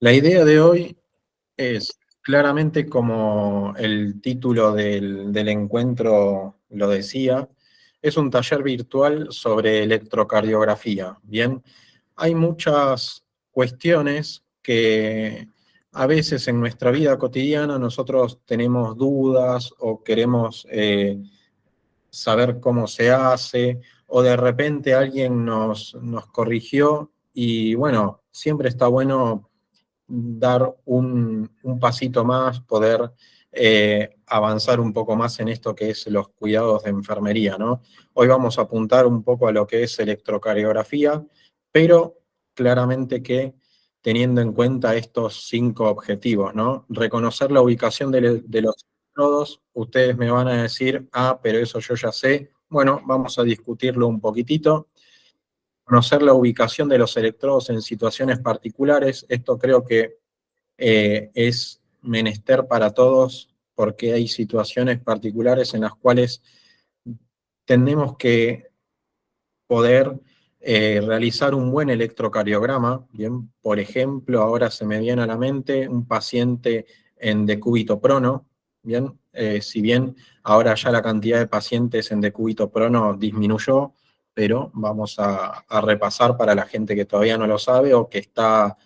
La idea de hoy es claramente como el título del encuentro lo decía, es un taller virtual sobre electrocardiografía. Bien, hay muchas cuestiones que a veces en nuestra vida cotidiana nosotros tenemos dudas o queremos saber cómo se hace, o de repente alguien nos corrigió y bueno, siempre está bueno dar un pasito más, poder avanzar un poco más en esto que es los cuidados de enfermería, ¿no? Hoy vamos a apuntar un poco a lo que es electrocardiografía, pero claramente que teniendo en cuenta estos 5 objetivos, ¿no? Reconocer la ubicación de los electrodos, ustedes me van a decir, ah, pero eso yo ya sé. Bueno, vamos a discutirlo un poquitito. Conocer la ubicación de los electrodos en situaciones particulares, esto creo que es menester para todos porque hay situaciones particulares en las cuales tenemos que poder realizar un buen electrocardiograma. Bien, por ejemplo, ahora se me viene a la mente un paciente en decúbito prono. Bien, si bien ahora ya la cantidad de pacientes en decúbito prono disminuyó, pero vamos a repasar para la gente que todavía no lo sabe o que está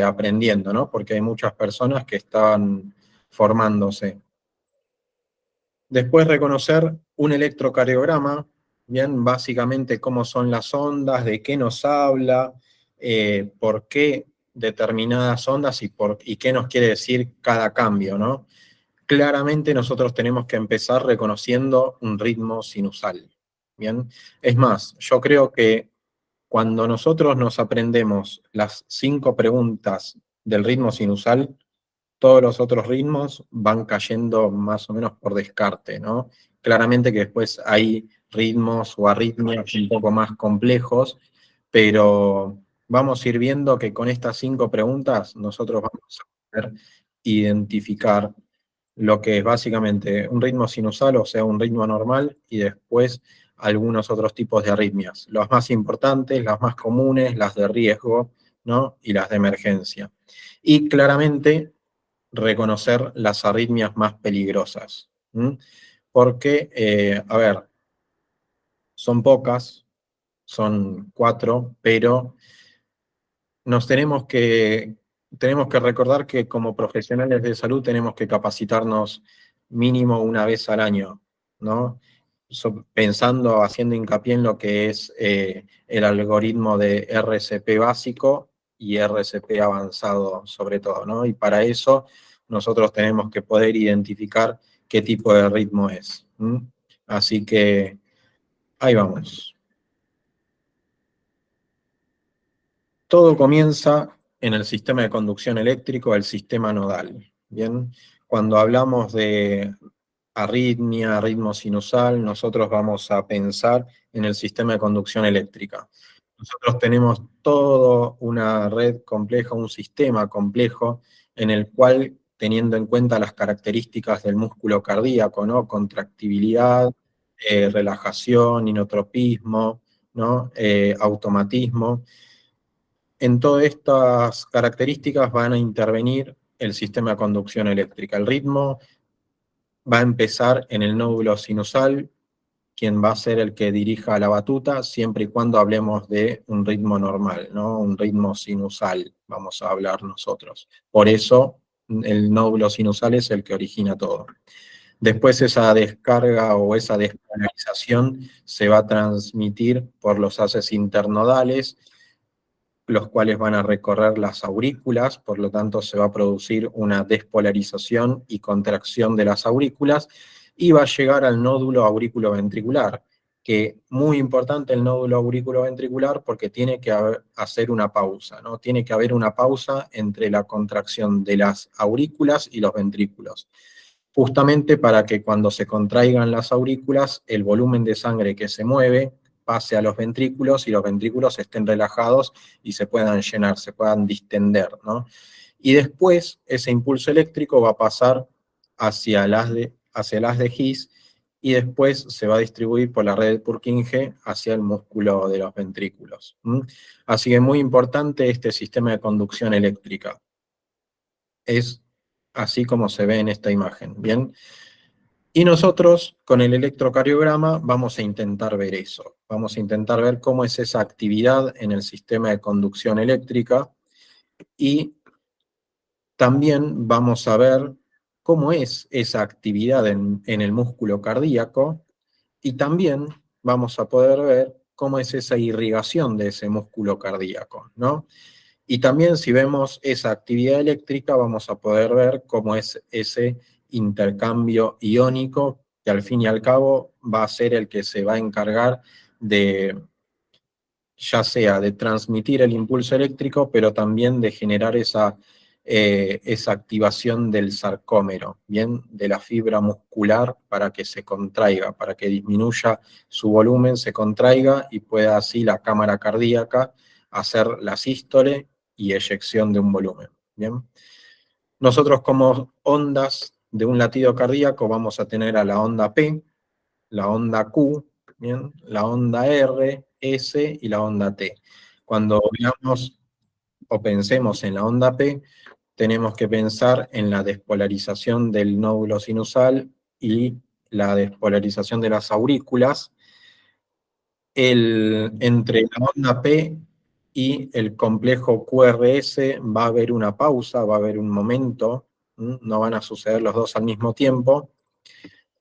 aprendiendo, ¿no? Porque hay muchas personas que están formándose. Después reconocer un electrocardiograma, bien, básicamente cómo son las ondas, de qué nos habla, por qué determinadas ondas y qué nos quiere decir cada cambio, ¿no? Claramente nosotros tenemos que empezar reconociendo un ritmo sinusal, ¿bien? Es más, yo creo que cuando nosotros nos aprendemos las 5 preguntas del ritmo sinusal, todos los otros ritmos van cayendo más o menos por descarte, ¿no? Claramente que después hay ritmos o arritmias un poco más complejos, pero vamos a ir viendo que con estas 5 preguntas nosotros vamos a poder identificar lo que es básicamente un ritmo sinusal, o sea, un ritmo normal, y después algunos otros tipos de arritmias. Las más importantes, las más comunes, las de riesgo, ¿no? Y las de emergencia. Y claramente reconocer las arritmias más peligrosas. ¿M? Porque, a ver, son pocas, son 4, pero nos tenemos que recordar que como profesionales de salud tenemos que capacitarnos mínimo una vez al año, ¿no? Pensando, haciendo hincapié en lo que es el algoritmo de RCP básico y RCP avanzado sobre todo, ¿no? Y para eso nosotros tenemos que poder identificar qué tipo de ritmo es. ¿M? Así que ahí vamos. Todo comienza en el sistema de conducción eléctrico, el sistema nodal. Bien, cuando hablamos de arritmia, ritmo sinusal, nosotros vamos a pensar en el sistema de conducción eléctrica. Nosotros tenemos toda una red compleja, un sistema complejo en el cual, teniendo en cuenta las características del músculo cardíaco, ¿no? Contractibilidad, relajación, inotropismo, ¿no? Automatismo. En todas estas características van a intervenir el sistema de conducción eléctrica. El ritmo va a empezar en el nódulo sinusal, quien va a ser el que dirija la batuta, siempre y cuando hablemos de un ritmo normal, ¿no? Un ritmo sinusal, vamos a hablar nosotros. Por eso el nódulo sinusal es el que origina todo. Después esa descarga o esa despolarización se va a transmitir por los haces internodales, los cuales van a recorrer las aurículas, por lo tanto se va a producir una despolarización y contracción de las aurículas y va a llegar al nódulo auriculoventricular, que muy importante el nódulo auriculoventricular porque tiene que hacer una pausa, ¿no? Tiene que haber una pausa entre la contracción de las aurículas y los ventrículos, justamente para que cuando se contraigan las aurículas, el volumen de sangre que se mueve pase a los ventrículos y los ventrículos estén relajados y se puedan llenar, se puedan distender, ¿no? Y después ese impulso eléctrico va a pasar hacia el haz de His y después se va a distribuir por la red de Purkinje hacia el músculo de los ventrículos. ¿M? Así que muy importante este sistema de conducción eléctrica. es así como se ve en esta imagen, ¿bien? Y nosotros con el electrocardiograma vamos a intentar ver eso. Vamos a intentar ver cómo es esa actividad en el sistema de conducción eléctrica y también vamos a ver cómo es esa actividad en el músculo cardíaco y también vamos a poder ver cómo es esa irrigación de ese músculo cardíaco, ¿no? Y también si vemos esa actividad eléctrica, vamos a poder ver cómo es ese intercambio iónico, que al fin y al cabo va a ser el que se va a encargar de, ya sea de transmitir el impulso eléctrico, pero también de generar esa activación del sarcómero, ¿bien? De la fibra muscular para que se contraiga, para que disminuya su volumen, se contraiga y pueda así la cámara cardíaca hacer la sístole y eyección de un volumen, ¿bien? Nosotros como ondas de un latido cardíaco vamos a tener a la onda P, la onda Q, ¿bien? La onda R, S y la onda T. Cuando veamos o pensemos en la onda P, tenemos que pensar en la despolarización del nódulo sinusal y la despolarización de las aurículas. Entre la onda P y el complejo QRS va a haber una pausa, va a haber un momento, no van a suceder los dos al mismo tiempo.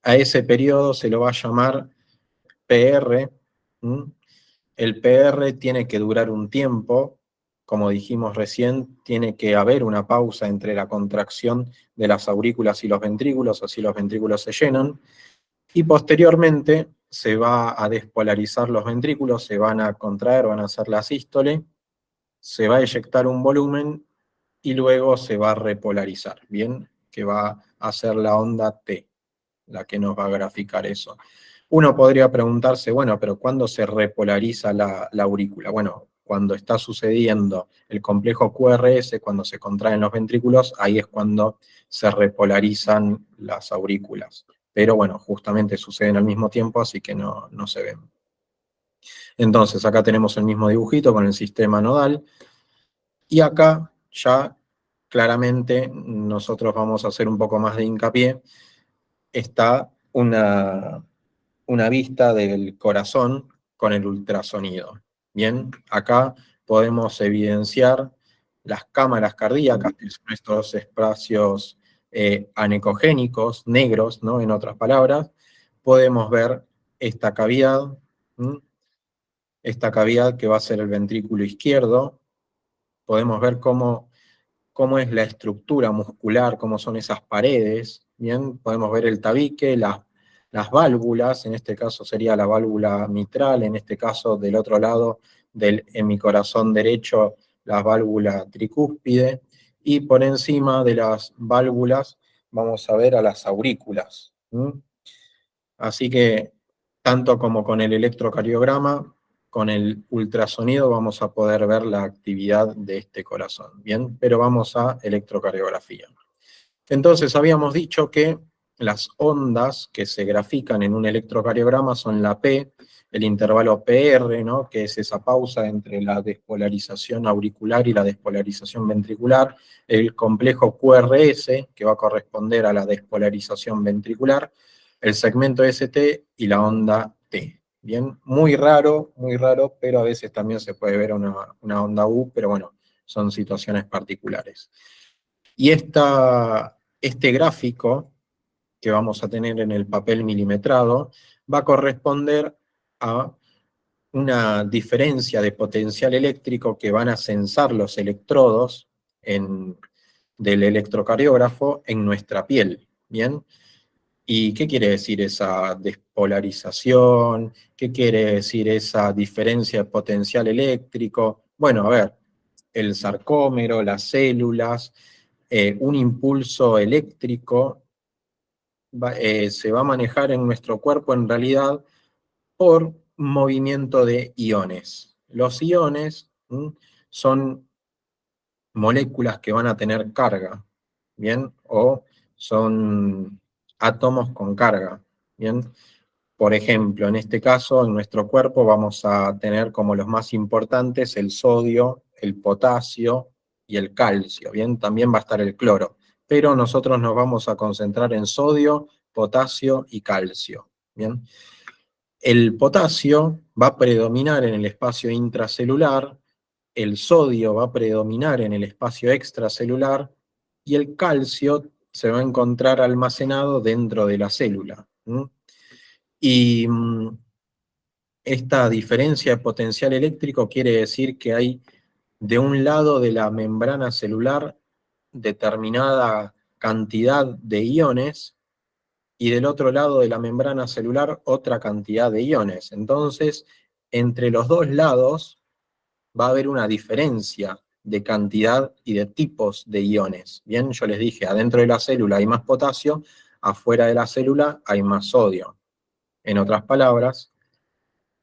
A ese periodo se lo va a llamar PR. El PR tiene que durar un tiempo, como dijimos recién, tiene que haber una pausa entre la contracción de las aurículas y los ventrículos, así los ventrículos se llenan, y posteriormente se va a despolarizar los ventrículos, se van a contraer, van a hacer la sístole, se va a eyectar un volumen y luego se va a repolarizar, ¿bien? Que va a ser la onda T, la que nos va a graficar eso. Uno podría preguntarse, bueno, pero ¿cuándo se repolariza la aurícula? Bueno, cuando está sucediendo el complejo QRS, cuando se contraen los ventrículos, ahí es cuando se repolarizan las aurículas. Pero bueno, justamente suceden al mismo tiempo, así que no se ven. Entonces, acá tenemos el mismo dibujito con el sistema nodal, y acá ya claramente nosotros vamos a hacer un poco más de hincapié. Está una vista del corazón con el ultrasonido. Bien, acá podemos evidenciar las cámaras cardíacas, que son estos espacios anecogénicos, negros, ¿no? En otras palabras, podemos ver esta cavidad, esta cavidad que va a ser el ventrículo izquierdo. Podemos ver cómo es la estructura muscular, cómo son esas paredes, ¿bien? Podemos ver el tabique, las válvulas, en este caso sería la válvula mitral, en este caso del otro lado en mi corazón derecho, la válvula tricúspide, y por encima de las válvulas vamos a ver a las aurículas. Así que, tanto como con el electrocardiograma, con el ultrasonido vamos a poder ver la actividad de este corazón, ¿bien? Pero vamos a electrocardiografía. Entonces, habíamos dicho que las ondas que se grafican en un electrocardiograma son la P, el intervalo PR, ¿no? Que es esa pausa entre la despolarización auricular y la despolarización ventricular, el complejo QRS, que va a corresponder a la despolarización ventricular, el segmento ST y la onda T. Bien, muy raro, pero a veces también se puede ver una onda U, pero bueno, son situaciones particulares. Y este gráfico que vamos a tener en el papel milimetrado va a corresponder a una diferencia de potencial eléctrico que van a censar los electrodos del electrocardiógrafo en nuestra piel, ¿bien? ¿Y qué quiere decir esa despolarización? ¿Qué quiere decir esa diferencia de potencial eléctrico? Bueno, a ver, el sarcómero, las células, un impulso eléctrico se va a manejar en nuestro cuerpo en realidad por movimiento de iones. Los iones son moléculas que van a tener carga, ¿bien? O son átomos con carga, ¿bien? Por ejemplo, en este caso, en nuestro cuerpo vamos a tener como los más importantes el sodio, el potasio y el calcio, ¿bien? También va a estar el cloro. pero nosotros nos vamos a concentrar en sodio, potasio y calcio. ¿Bien? El potasio va a predominar en el espacio intracelular, el sodio va a predominar en el espacio extracelular y el calcio se va a encontrar almacenado dentro de la célula. Y esta diferencia de potencial eléctrico quiere decir que hay de un lado de la membrana celular determinada cantidad de iones y del otro lado de la membrana celular otra cantidad de iones. Entonces, entre los dos lados va a haber una diferencia de cantidad y de tipos de iones. Bien, yo les dije, adentro de la célula hay más potasio, afuera de la célula hay más sodio. En otras palabras,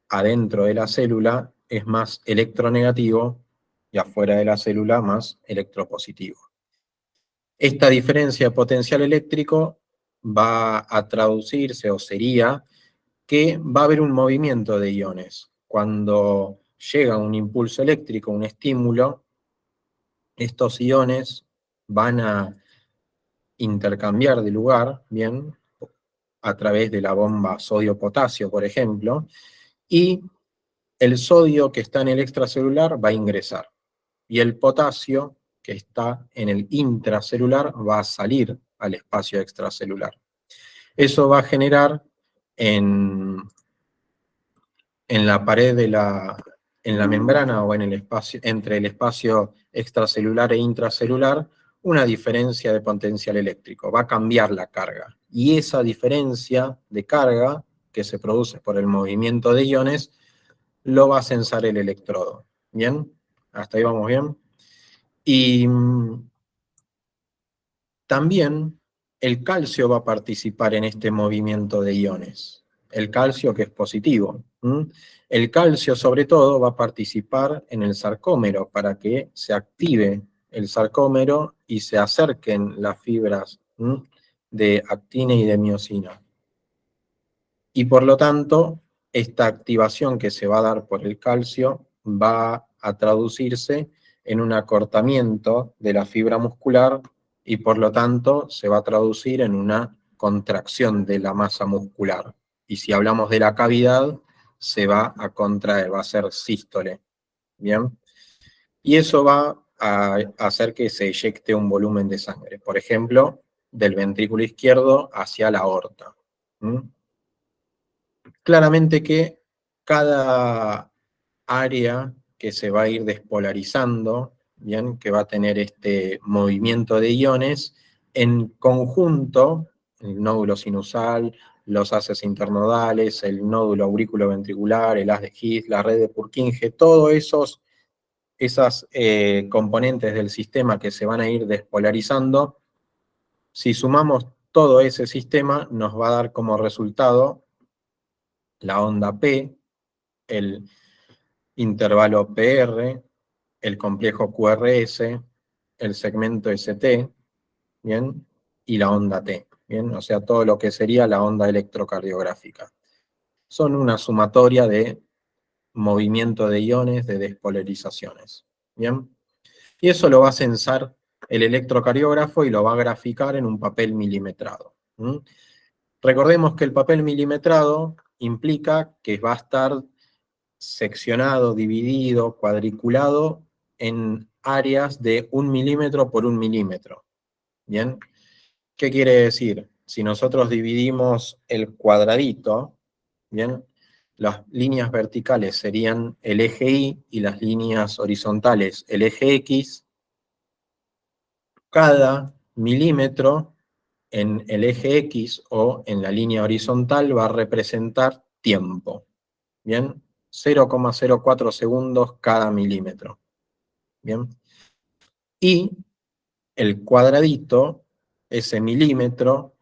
adentro de la célula es más electronegativo y afuera de la célula más electropositivo. Esta diferencia de potencial eléctrico va a traducirse, o sería, que va a haber un movimiento de iones. Cuando llega un impulso eléctrico, un estímulo, estos iones van a intercambiar de lugar, ¿bien? A través de la bomba sodio-potasio, por ejemplo, y el sodio que está en el extracelular va a ingresar, y el potasio que está en el intracelular va a salir al espacio extracelular. Eso va a generar en la pared en la membrana o en el espacio, entre el espacio extracelular e intracelular, una diferencia de potencial eléctrico. Va a cambiar la carga. Y esa diferencia de carga que se produce por el movimiento de iones lo va a censar el electrodo. ¿Bien? ¿Hasta ahí vamos bien? Y también el calcio va a participar en este movimiento de iones. El calcio que es positivo. El calcio, sobre todo, va a participar en el sarcómero para que se active el sarcómero y se acerquen las fibras de actina y de miosina. Y por lo tanto, esta activación que se va a dar por el calcio va a traducirse en un acortamiento de la fibra muscular y por lo tanto se va a traducir en una contracción de la masa muscular. Y si hablamos de la cavidad, se va a contraer, va a ser sístole. ¿Bien? Y eso va a hacer que se eyecte un volumen de sangre, por ejemplo, del ventrículo izquierdo hacia la aorta. Claramente que cada área que se va a ir despolarizando, ¿bien? Que va a tener este movimiento de iones, en conjunto, el nódulo sinusal, los haces internodales, el nódulo aurículo-ventricular, el haz de His, la red de Purkinje, todos esas componentes del sistema que se van a ir despolarizando, si sumamos todo ese sistema, nos va a dar como resultado la onda P, el intervalo PR, el complejo QRS, el segmento ST, ¿bien? Y la onda T, ¿bien? O sea, todo lo que sería la onda electrocardiográfica. Son una sumatoria de movimiento de iones, de despolarizaciones, ¿bien? Y eso lo va a censar el electrocardiógrafo y lo va a graficar en un papel milimetrado. Recordemos que el papel milimetrado implica que va a estar seccionado, dividido, cuadriculado en áreas de 1 milímetro por 1 milímetro. ¿Bien? ¿Qué quiere decir? Si nosotros dividimos el cuadradito, ¿bien? Las líneas verticales serían el eje Y y las líneas horizontales el eje X. Cada milímetro en el eje X o en la línea horizontal va a representar tiempo. ¿Bien? 0,04 segundos cada milímetro. ¿Bien? Y el cuadradito, ese milímetro,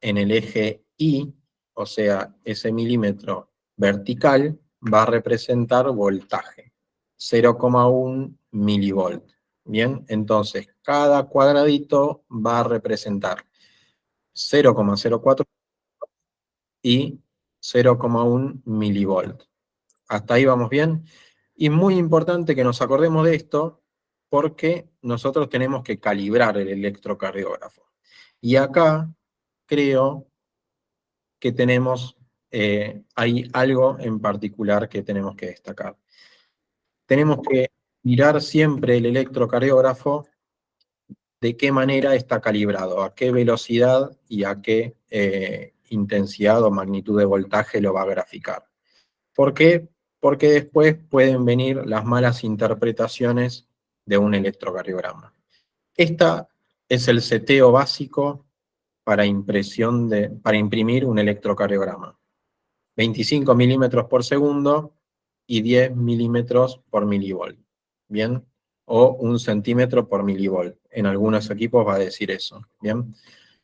en el eje Y, o sea, ese milímetro vertical, va a representar voltaje, 0,1 milivolt. Bien, entonces cada cuadradito va a representar 0,04 y 0,1 milivolt. ¿Hasta ahí vamos bien? Y muy importante que nos acordemos de esto porque nosotros tenemos que calibrar el electrocardiógrafo. Y acá creo que tenemos, hay algo en particular que tenemos que destacar. Tenemos que mirar siempre el electrocardiógrafo de qué manera está calibrado, a qué velocidad y a qué intensidad o magnitud de voltaje lo va a graficar. ¿Por qué? Porque después pueden venir las malas interpretaciones de un electrocardiograma. Esta es el seteo básico para imprimir un electrocardiograma. 25 milímetros por segundo y 10 milímetros por milivolt. ¿Bien? O 1 centímetro por milivolt. En algunos equipos va a decir eso. ¿Bien?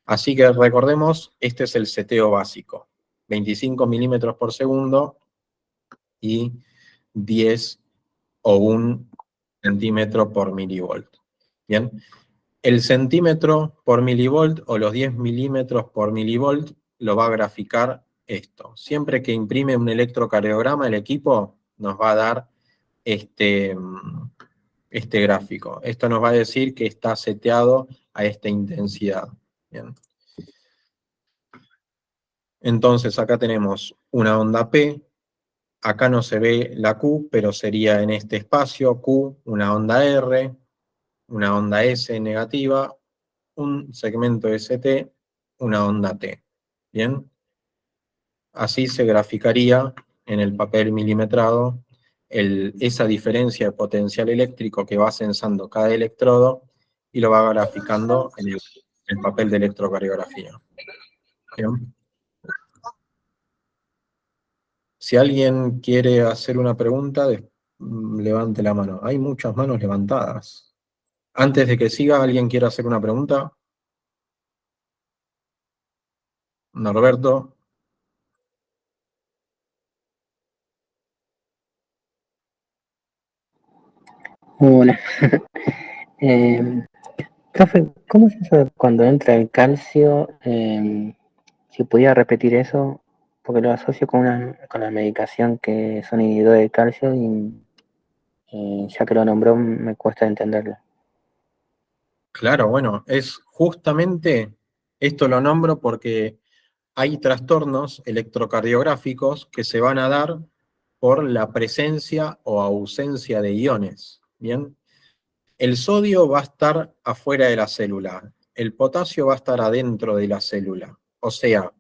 Así que recordemos, este es el seteo básico. 25 milímetros por segundo y 10 o 1 centímetro por milivolt. ¿Bien? El centímetro por milivolt o los 10 milímetros por milivolt lo va a graficar esto. Siempre que imprime un electrocardiograma, el equipo nos va a dar este gráfico. Esto nos va a decir que está seteado a esta intensidad. Bien. Entonces acá tenemos una onda P, acá no se ve la Q, pero sería en este espacio Q, una onda R, una onda S negativa, un segmento ST, una onda T. ¿Bien? Así se graficaría en el papel milimetrado esa diferencia de potencial eléctrico que va censando cada electrodo y lo va graficando en el papel de electrocardiografía. ¿Bien? Si alguien quiere hacer una pregunta, levante la mano. Hay muchas manos levantadas. Antes de que siga, ¿alguien quiere hacer una pregunta? Norberto. Hola. Eh, Profe, ¿cómo es eso de cuando entra el calcio? Si pudiera repetir eso, porque lo asocio con la medicación que son inhibidores de calcio y ya que lo nombró me cuesta entenderlo. Claro, bueno, es justamente, esto lo nombro porque hay trastornos electrocardiográficos que se van a dar por la presencia o ausencia de iones. Bien, el sodio va a estar afuera de la célula, el potasio va a estar adentro de la célula. O sea,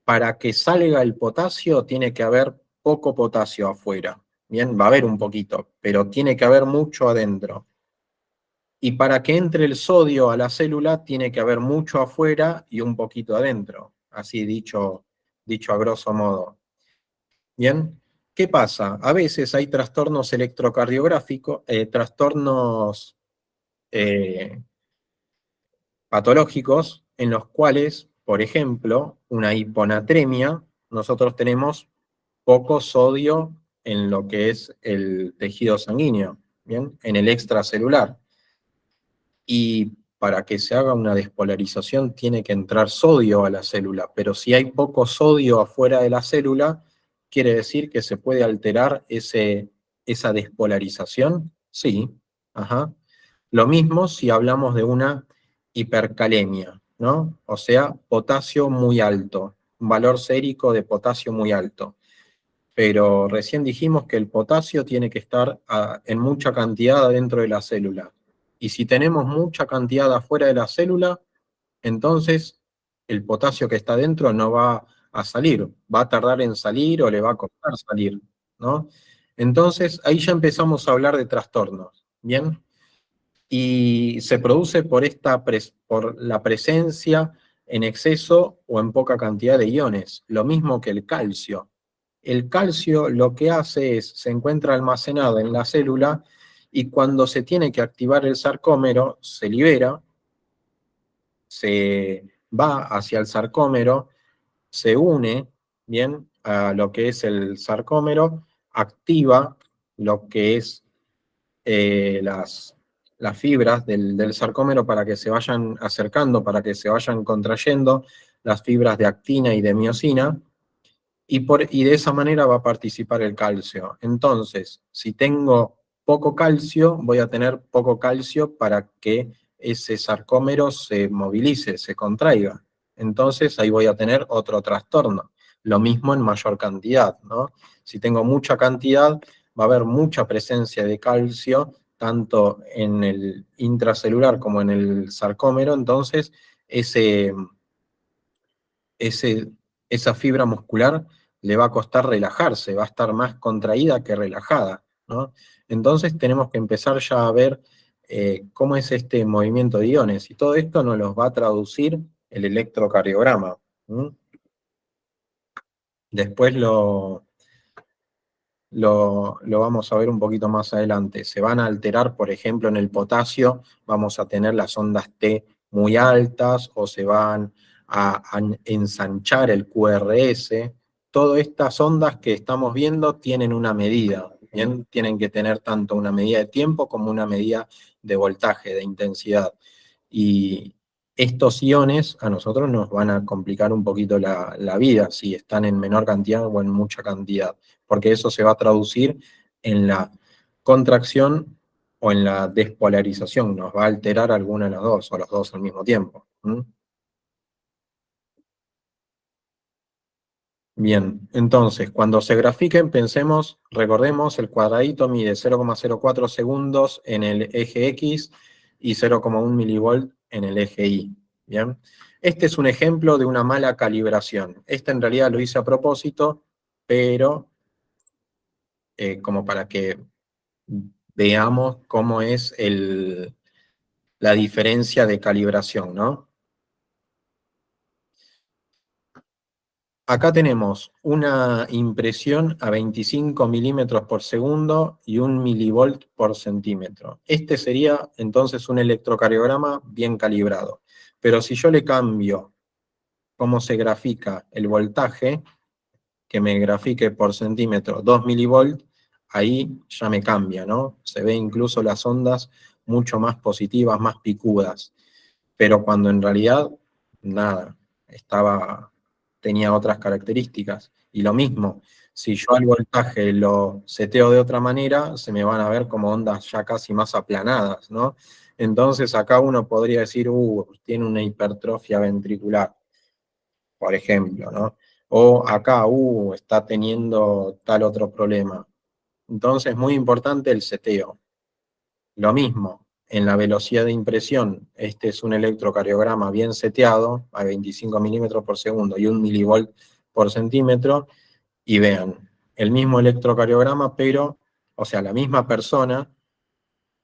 para que salga el potasio tiene que haber poco potasio afuera. Bien, va a haber un poquito, pero tiene que haber mucho adentro. Y para que entre el sodio a la célula tiene que haber mucho afuera y un poquito adentro. Así dicho a grosso modo. Bien, ¿qué pasa? A veces hay trastornos electrocardiográficos, trastornos eh, patológicos en los cuales, por ejemplo, una hiponatremia, nosotros tenemos poco sodio en lo que es el tejido sanguíneo, ¿bien? En el extracelular. Y para que se haga una despolarización tiene que entrar sodio a la célula, pero si hay poco sodio afuera de la célula, quiere decir que se puede alterar esa despolarización. Sí, ajá. Lo mismo si hablamos de una hipercalemia, ¿no? O sea, potasio muy alto, un valor sérico de potasio muy alto. Pero recién dijimos que el potasio tiene que estar en mucha cantidad dentro de la célula. Y si tenemos mucha cantidad afuera de la célula, entonces el potasio que está dentro no va a salir, va a tardar en salir o le va a costar salir, ¿no? Entonces ahí ya empezamos a hablar de trastornos, ¿bien? Y se produce por la presencia en exceso o en poca cantidad de iones, lo mismo que el calcio. El calcio lo que hace es, se encuentra almacenado en la célula y cuando se tiene que activar el sarcómero, se libera, se va hacia el sarcómero, se une, bien, a lo que es el sarcómero, activa lo que es las fibras del sarcómero para que se vayan acercando, para que se vayan contrayendo las fibras de actina y de miosina, y de esa manera va a participar el calcio. Entonces, si tengo poco calcio, voy a tener poco calcio para que ese sarcómero se movilice, se contraiga. Entonces ahí voy a tener otro trastorno. Lo mismo en mayor cantidad, ¿no? Si tengo mucha cantidad, va a haber mucha presencia de calcio, tanto en el intracelular como en el sarcómero, entonces ese, esa fibra muscular le va a costar relajarse, va a estar más contraída que relajada, ¿no? Entonces tenemos que empezar ya a ver cómo es este movimiento de iones, y todo esto nos los va a traducir el electrocardiograma. ¿Mm? Después lo vamos a ver un poquito más adelante. Se van a alterar, por ejemplo, en el potasio, vamos a tener las ondas T muy altas, o se van a ensanchar el QRS. Todas estas ondas que estamos viendo tienen una medida, ¿bien? Tienen que tener tanto una medida de tiempo como una medida de voltaje, de intensidad. Y estos iones a nosotros nos van a complicar un poquito la vida, si están en menor cantidad o en mucha cantidad, porque eso se va a traducir en la contracción o en la despolarización, nos va a alterar alguna de las dos, o los dos al mismo tiempo. ¿Mm? Bien, entonces, cuando se grafiquen, pensemos, recordemos, el cuadradito mide 0,04 segundos en el eje X y 0,1 milivolt en el eje Y. Bien, este es un ejemplo de una mala calibración. Este en realidad lo hice a propósito, pero como para que veamos cómo es la diferencia de calibración, ¿no? Acá tenemos una impresión a 25 milímetros por segundo y 1 milivolt por centímetro. Este sería entonces un electrocardiograma bien calibrado. Pero si yo le cambio cómo se grafica el voltaje, que me grafique por centímetro 2 milivolt, ahí ya me cambia, ¿no? Se ve incluso las ondas mucho más positivas, más picudas. Pero cuando en realidad, nada, tenía otras características. Y lo mismo, si yo al voltaje lo seteo de otra manera, se me van a ver como ondas ya casi más aplanadas, ¿no? Entonces acá uno podría decir, tiene una hipertrofia ventricular, por ejemplo, ¿no? O acá, está teniendo tal otro problema. Entonces, muy importante el seteo. Lo mismo, en la velocidad de impresión, este es un electrocardiograma bien seteado, a 25 milímetros por segundo y 1 milivolt por centímetro, y vean, el mismo electrocardiograma, pero, o sea, la misma persona,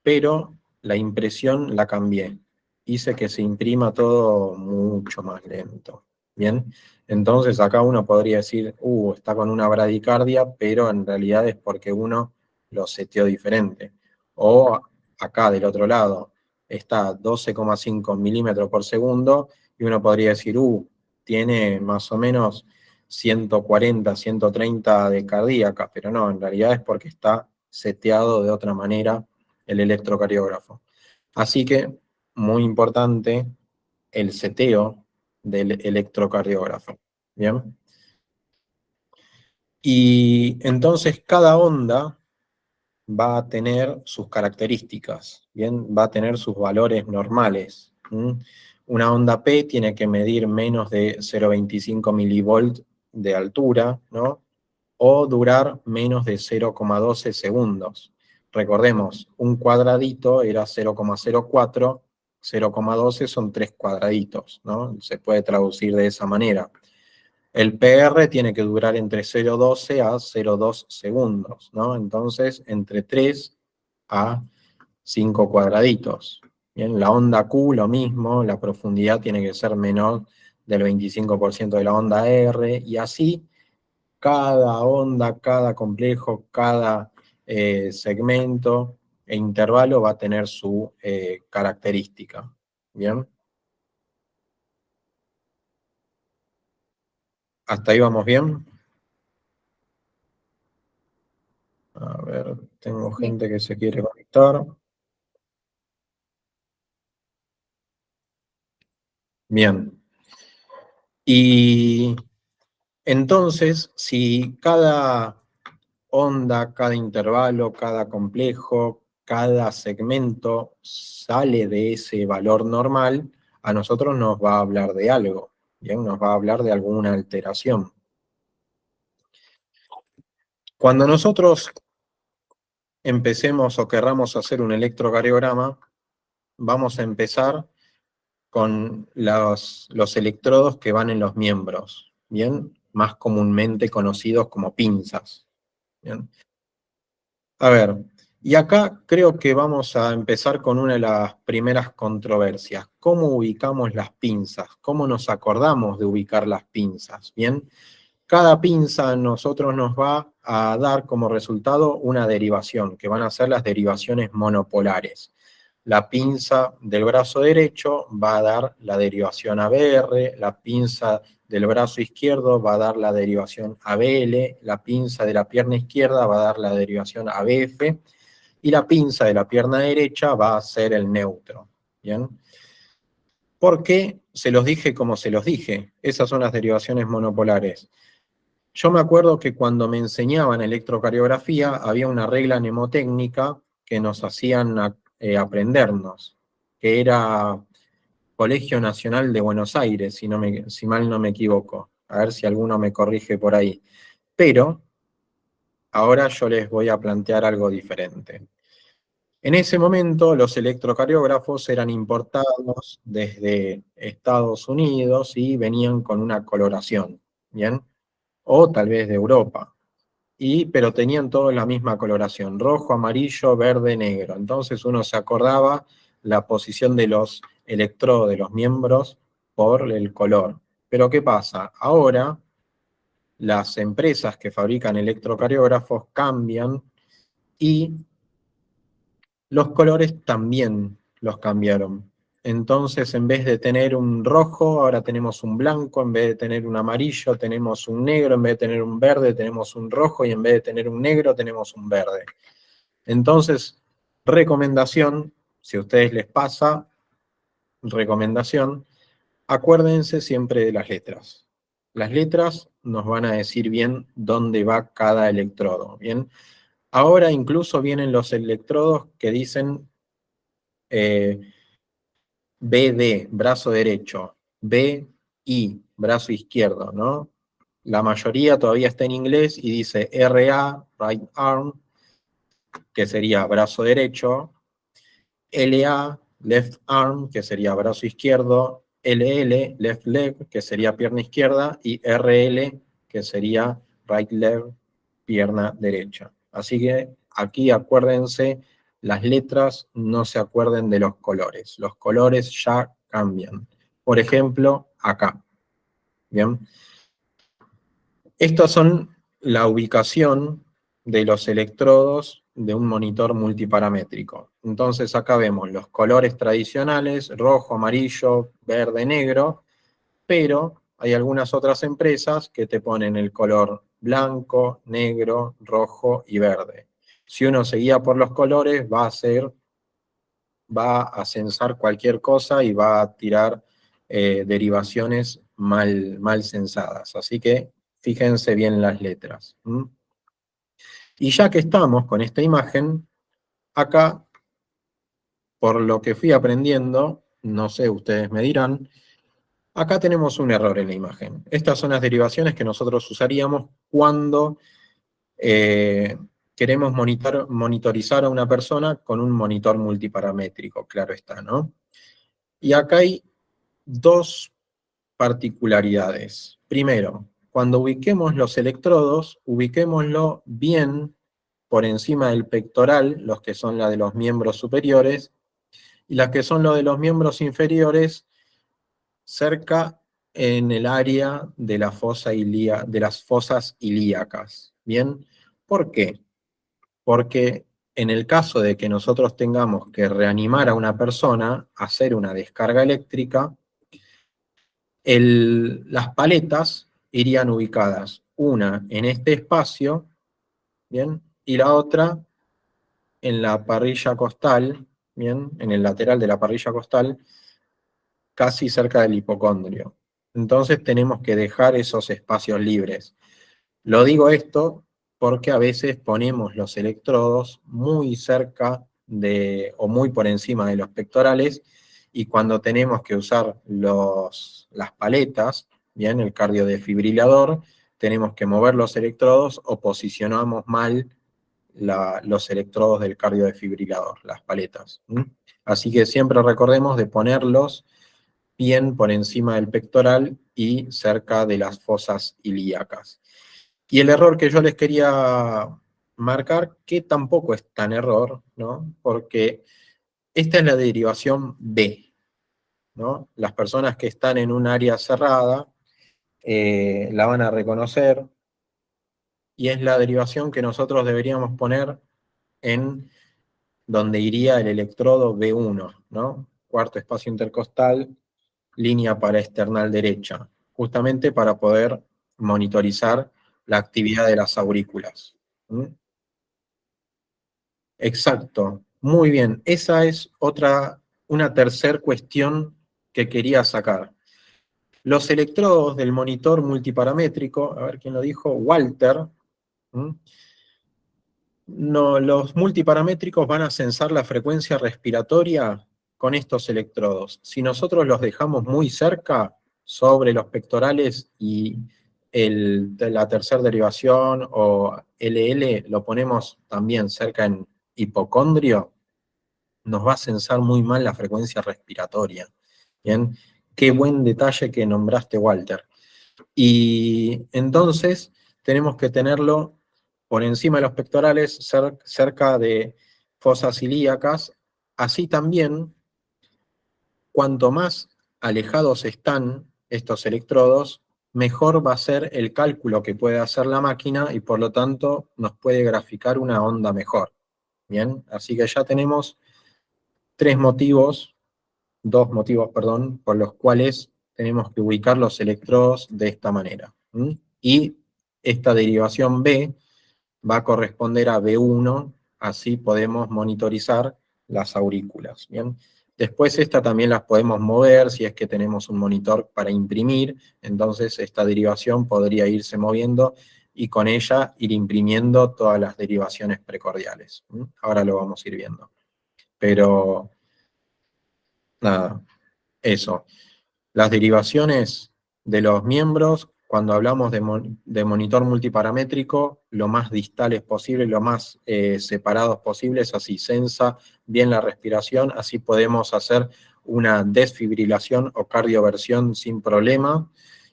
pero la impresión la cambié. Hice que se imprima todo mucho más lento. ¿Bien? Entonces acá uno podría decir, está con una bradicardia, pero en realidad es porque uno lo seteó diferente. O acá del otro lado, está a 12,5 milímetros por segundo, y uno podría decir, tiene más o menos 140, 130 de cardíaca, pero no, en realidad es porque está seteado de otra manera el electrocardiógrafo. Así que, muy importante, el seteo del electrocardiógrafo. ¿Bien? Y entonces cada onda va a tener sus características, ¿bien? Va a tener sus valores normales. Una onda P tiene que medir menos de 0,25 milivolt de altura, ¿no? O durar menos de 0,12 segundos. Recordemos, un cuadradito era 0,04, 0,12 son 3 cuadraditos, ¿no? Se puede traducir de esa manera. El PR tiene que durar entre 0,12 a 0,2 segundos, ¿no? Entonces, entre 3 a 5 cuadraditos. Bien, la onda Q, lo mismo, la profundidad tiene que ser menor del 25% de la onda R, y así cada onda, cada complejo, cada segmento e intervalo va a tener su característica. ¿Bien? ¿Hasta ahí vamos bien? A ver, tengo gente que se quiere conectar. Bien. Y entonces, si cada onda, cada intervalo, cada complejo, cada segmento sale de ese valor normal, a nosotros nos va a hablar de algo, ¿bien? Nos va a hablar de alguna alteración. Cuando nosotros empecemos o querramos hacer un electrocardiograma, vamos a empezar con los electrodos que van en los miembros, ¿bien? Más comúnmente conocidos como pinzas, ¿bien? A ver, y acá creo que vamos a empezar con una de las primeras controversias. ¿Cómo ubicamos las pinzas? ¿Cómo nos acordamos de ubicar las pinzas? ¿Bien? Cada pinza a nosotros nos va a dar como resultado una derivación, que van a ser las derivaciones monopolares. La pinza del brazo derecho va a dar la derivación ABR, la pinza del brazo izquierdo va a dar la derivación ABL, la pinza de la pierna izquierda va a dar la derivación ABF, y la pinza de la pierna derecha va a ser el neutro. ¿Bien? ¿Por qué se los dije como se los dije? Esas son las derivaciones monopolares. Yo me acuerdo que cuando me enseñaban electrocardiografía había una regla mnemotécnica que nos hacían aprendernos, que era Colegio Nacional de Buenos Aires, si mal no me equivoco. A ver si alguno me corrige por ahí. Pero ahora yo les voy a plantear algo diferente. En ese momento los electrocardiógrafos eran importados desde Estados Unidos y venían con una coloración, ¿bien? O tal vez de Europa. Pero tenían todos la misma coloración, rojo, amarillo, verde, negro. Entonces uno se acordaba la posición de los electrodos de los miembros por el color. Pero ¿qué pasa? Ahora las empresas que fabrican electrocardiógrafos cambian y los colores también los cambiaron. Entonces, en vez de tener un rojo, ahora tenemos un blanco, en vez de tener un amarillo, tenemos un negro, en vez de tener un verde, tenemos un rojo, y en vez de tener un negro, tenemos un verde. Entonces, recomendación, si a ustedes les pasa, recomendación, acuérdense siempre de las letras. Las letras nos van a decir bien dónde va cada electrodo, ¿bien? Ahora incluso vienen los electrodos que dicen BD, brazo derecho, BI, brazo izquierdo, ¿no? La mayoría todavía está en inglés y dice RA, right arm, que sería brazo derecho, LA, left arm, que sería brazo izquierdo, LL, left leg, que sería pierna izquierda, y RL, que sería right leg, pierna derecha. Así que aquí acuérdense, las letras no se acuerden de los colores. Los colores ya cambian. Por ejemplo, acá. ¿Bien? Estas son la ubicación de los electrodos de un monitor multiparamétrico. Entonces acá vemos los colores tradicionales, rojo, amarillo, verde, negro, pero hay algunas otras empresas que te ponen el color blanco, negro, rojo y verde. Si uno se guía por los colores, va a censar cualquier cosa y va a tirar derivaciones mal censadas. Así que fíjense bien las letras. Y ya que estamos con esta imagen, acá, por lo que fui aprendiendo, no sé, ustedes me dirán, acá tenemos un error en la imagen. Estas son las derivaciones que nosotros usaríamos cuando queremos monitorizar a una persona con un monitor multiparamétrico, claro está, ¿no? Y acá hay dos particularidades. Primero, cuando ubiquemos los electrodos, ubiquémoslo bien por encima del pectoral, los que son la de los miembros superiores, y las que son los de los miembros inferiores, cerca en el área de la de las fosas ilíacas. ¿Bien? ¿Por qué? Porque en el caso de que nosotros tengamos que reanimar a una persona, hacer una descarga eléctrica, las paletas irían ubicadas, una en este espacio, ¿bien? Y la otra en la parrilla costal, ¿bien? En el lateral de la parrilla costal, casi cerca del hipocondrio. Entonces tenemos que dejar esos espacios libres. Lo digo esto porque a veces ponemos los electrodos muy cerca o muy por encima de los pectorales, y cuando tenemos que usar las paletas, bien, el cardiodefibrilador, tenemos que mover los electrodos o posicionamos mal los electrodos del cardiodefibrilador, las paletas. Así que siempre recordemos de ponerlos bien por encima del pectoral y cerca de las fosas ilíacas. Y el error que yo les quería marcar, que tampoco es tan error, ¿no? Porque esta es la derivación B, ¿no? Las personas que están en un área cerrada la van a reconocer, y es la derivación que nosotros deberíamos poner en donde iría el electrodo B1, ¿no? Cuarto espacio intercostal, línea paraesternal derecha, justamente para poder monitorizar la actividad de las aurículas. Exacto, muy bien. Esa es una tercer cuestión que quería sacar. Los electrodos del monitor multiparamétrico, a ver quién lo dijo, Walter. No, los multiparamétricos van a censar la frecuencia respiratoria con estos electrodos. Si nosotros los dejamos muy cerca, sobre los pectorales, y la tercera derivación o LL lo ponemos también cerca en hipocondrio, nos va a censar muy mal la frecuencia respiratoria. Bien, qué buen detalle que nombraste, Walter. Y entonces tenemos que tenerlo por encima de los pectorales, cerca de fosas ilíacas. Así también, cuanto más alejados están estos electrodos, mejor va a ser el cálculo que puede hacer la máquina y por lo tanto nos puede graficar una onda mejor. Bien, así que ya tenemos dos motivos, perdón, por los cuales tenemos que ubicar los electrodos de esta manera. Y esta derivación B va a corresponder a B1, así podemos monitorizar las aurículas. ¿Bien? Después esta también las podemos mover si es que tenemos un monitor para imprimir, entonces esta derivación podría irse moviendo y con ella ir imprimiendo todas las derivaciones precordiales. Ahora lo vamos a ir viendo. Pero, nada, eso. Las derivaciones de los miembros, cuando hablamos de monitor multiparamétrico, lo más distales posible, lo más separados posibles, así sensa bien la respiración, así podemos hacer una desfibrilación o cardioversión sin problema,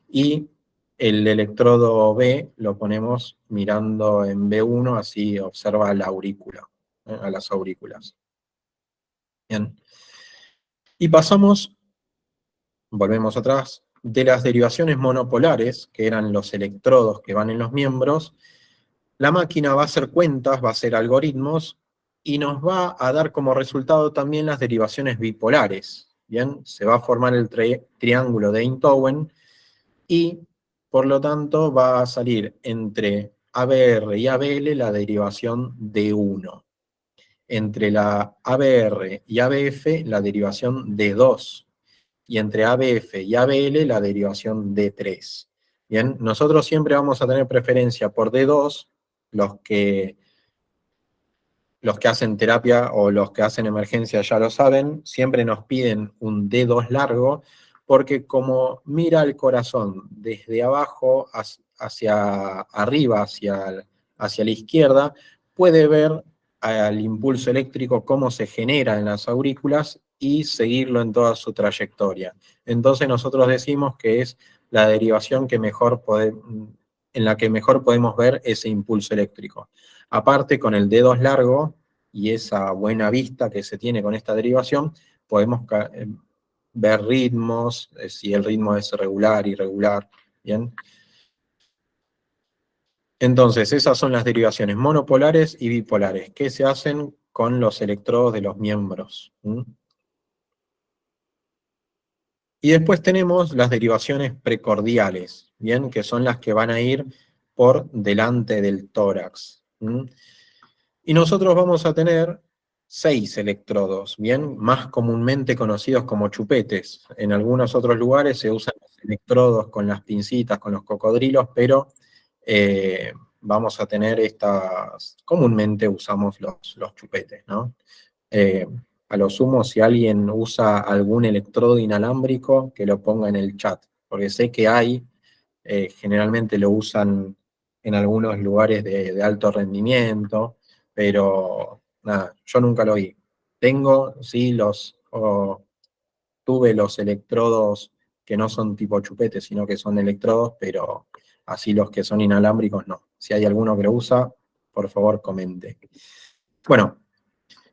y el electrodo B lo ponemos mirando en B1, así observa la aurícula, a las aurículas. Bien. Y volvemos atrás, de las derivaciones monopolares, que eran los electrodos que van en los miembros. La máquina va a hacer cuentas, va a hacer algoritmos, y nos va a dar como resultado también las derivaciones bipolares. Bien, se va a formar el triángulo de Einthoven, y por lo tanto va a salir entre ABR y ABL la derivación D1. Entre la ABR y ABF la derivación D2. Y entre ABF y ABL la derivación D3. Bien, nosotros siempre vamos a tener preferencia por D2, los que hacen terapia o los que hacen emergencia ya lo saben, siempre nos piden un D2 largo, porque como mira el corazón desde abajo hacia arriba, hacia la izquierda, puede ver al impulso eléctrico cómo se genera en las aurículas y seguirlo en toda su trayectoria. Entonces nosotros decimos que es la derivación en la que mejor podemos ver ese impulso eléctrico. Aparte, con el dedo largo y esa buena vista que se tiene con esta derivación, podemos ver ritmos, si el ritmo es regular, irregular, ¿bien? Entonces, esas son las derivaciones monopolares y bipolares, que se hacen con los electrodos de los miembros. Y después tenemos las derivaciones precordiales, ¿bien? Que son las que van a ir por delante del tórax. Y nosotros vamos a tener 6 electrodos, bien, más comúnmente conocidos como chupetes. En algunos otros lugares se usan los electrodos con las pincitas, con los cocodrilos, pero vamos a tener comúnmente usamos los chupetes, ¿no? A lo sumo, si alguien usa algún electrodo inalámbrico, que lo ponga en el chat, porque sé que hay, generalmente lo usan en algunos lugares de alto rendimiento, pero nada, yo nunca lo vi. Tengo, sí, tuve los electrodos que no son tipo chupete, sino que son electrodos, pero así los que son inalámbricos no. Si hay alguno que lo usa, por favor comente. Bueno,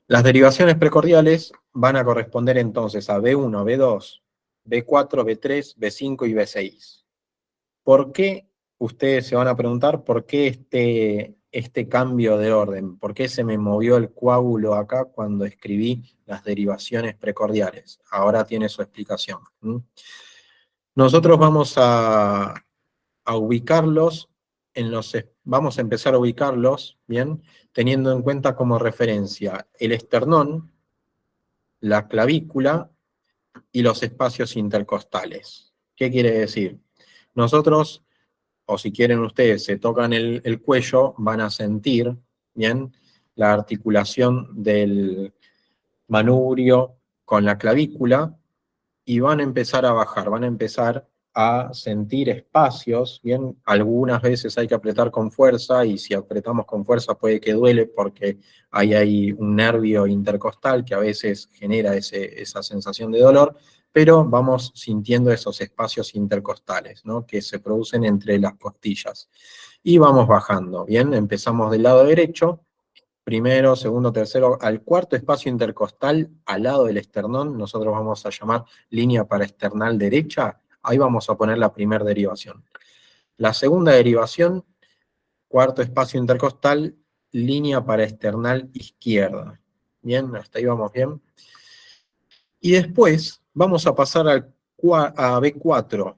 las derivaciones precordiales van a corresponder entonces a B1, B2, B4, B3, B5 y B6. ¿Por qué? Ustedes se van a preguntar por qué este cambio de orden, por qué se me movió el coágulo acá cuando escribí las derivaciones precordiales. Ahora tiene su explicación. Nosotros vamos a ubicarlos vamos a empezar a ubicarlos, ¿bien? Teniendo en cuenta como referencia el esternón, la clavícula y los espacios intercostales. ¿Qué quiere decir? Nosotros, o si quieren ustedes, se tocan el cuello, van a sentir, ¿bien? La articulación del manubrio con la clavícula y van a empezar a bajar, van a empezar a sentir espacios, ¿bien? Algunas veces hay que apretar con fuerza y si apretamos con fuerza puede que duele porque ahí hay un nervio intercostal que a veces genera esa sensación de dolor, pero vamos sintiendo esos espacios intercostales, ¿no? Que se producen entre las costillas. Y vamos bajando, ¿bien? Empezamos del lado derecho, primero, segundo, tercero, al cuarto espacio intercostal, al lado del esternón, nosotros vamos a llamar línea paraesternal derecha, ahí vamos a poner la primera derivación. La segunda derivación, cuarto espacio intercostal, línea paraesternal izquierda. Bien, hasta ahí vamos bien. Y después vamos a pasar a B4.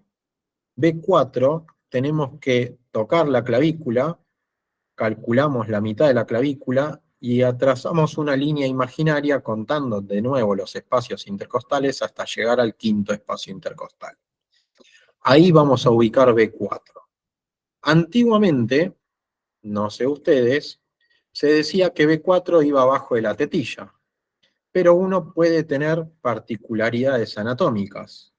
B4 tenemos que tocar la clavícula, calculamos la mitad de la clavícula y trazamos una línea imaginaria contando de nuevo los espacios intercostales hasta llegar al quinto espacio intercostal. Ahí vamos a ubicar B4. Antiguamente, no sé ustedes, se decía que B4 iba abajo de la tetilla, pero uno puede tener particularidades anatómicas.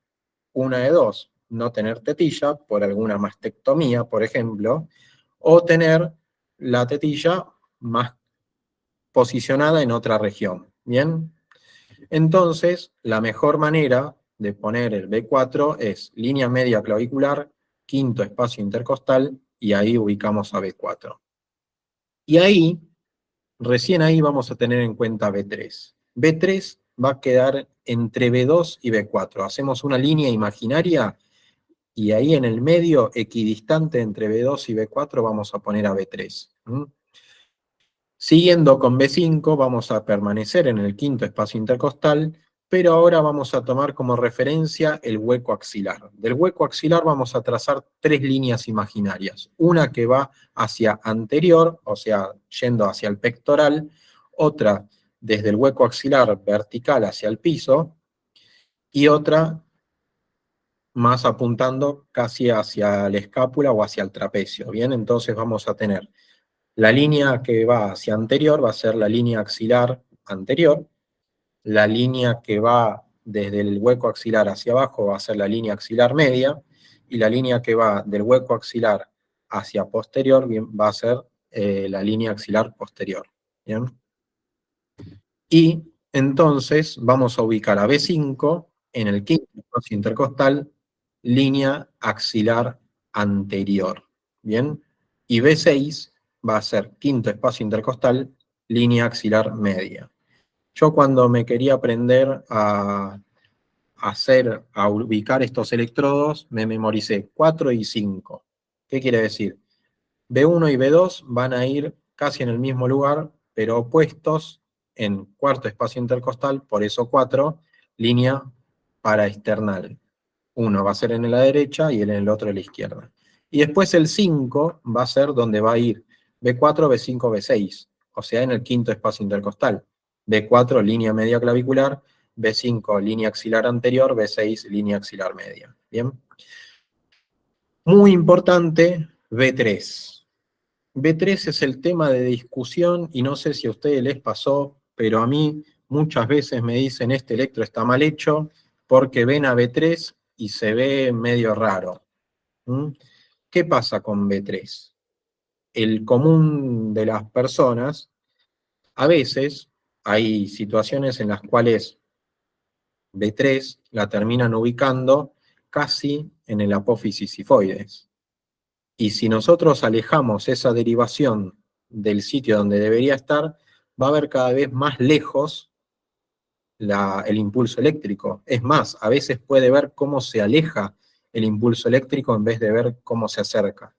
Una de dos, no tener tetilla por alguna mastectomía, por ejemplo, o tener la tetilla más posicionada en otra región. ¿Bien? Entonces, la mejor manera de poner el B4 es línea media clavicular, quinto espacio intercostal, y ahí ubicamos a B4. Y ahí, recién ahí vamos a tener en cuenta B3. B3 va a quedar entre B2 y B4. Hacemos una línea imaginaria y ahí en el medio, equidistante entre B2 y B4, vamos a poner a B3. Siguiendo con B5, vamos a permanecer en el quinto espacio intercostal, pero ahora vamos a tomar como referencia el hueco axilar. Del hueco axilar vamos a trazar tres líneas imaginarias. Una que va hacia anterior, o sea, yendo hacia el pectoral, otra desde el hueco axilar vertical hacia el piso, y otra más apuntando casi hacia la escápula o hacia el trapecio. Bien, entonces vamos a tener la línea que va hacia anterior va a ser la línea axilar anterior, la línea que va desde el hueco axilar hacia abajo va a ser la línea axilar media, y la línea que va del hueco axilar hacia posterior va a ser la línea axilar posterior. ¿Bien? Y entonces vamos a ubicar a B5 en el quinto espacio intercostal, línea axilar anterior. ¿Bien? Y B6 va a ser quinto espacio intercostal, línea axilar media. Yo cuando me quería aprender a ubicar estos electrodos, me memoricé 4 y 5. ¿Qué quiere decir? B1 y B2 van a ir casi en el mismo lugar, pero opuestos en cuarto espacio intercostal, por eso 4, línea paraesternal. Uno va a ser en la derecha y en el otro en la izquierda. Y después el 5 va a ser donde va a ir B4, B5, B6, o sea, en el quinto espacio intercostal. B4, línea media clavicular, B5, línea axilar anterior, B6, línea axilar media. ¿Bien? Muy importante, B3. B3 es el tema de discusión y no sé si a ustedes les pasó, pero a mí muchas veces me dicen este electro está mal hecho porque ven a B3 y se ve medio raro. ¿Mm? ¿Qué pasa con B3? El común de las personas, a veces hay situaciones en las cuales B3 la terminan ubicando casi en el apófisis sifoides. Y si nosotros alejamos esa derivación del sitio donde debería estar, va a ver cada vez más lejos el impulso eléctrico. Es más, a veces puede ver cómo se aleja el impulso eléctrico en vez de ver cómo se acerca.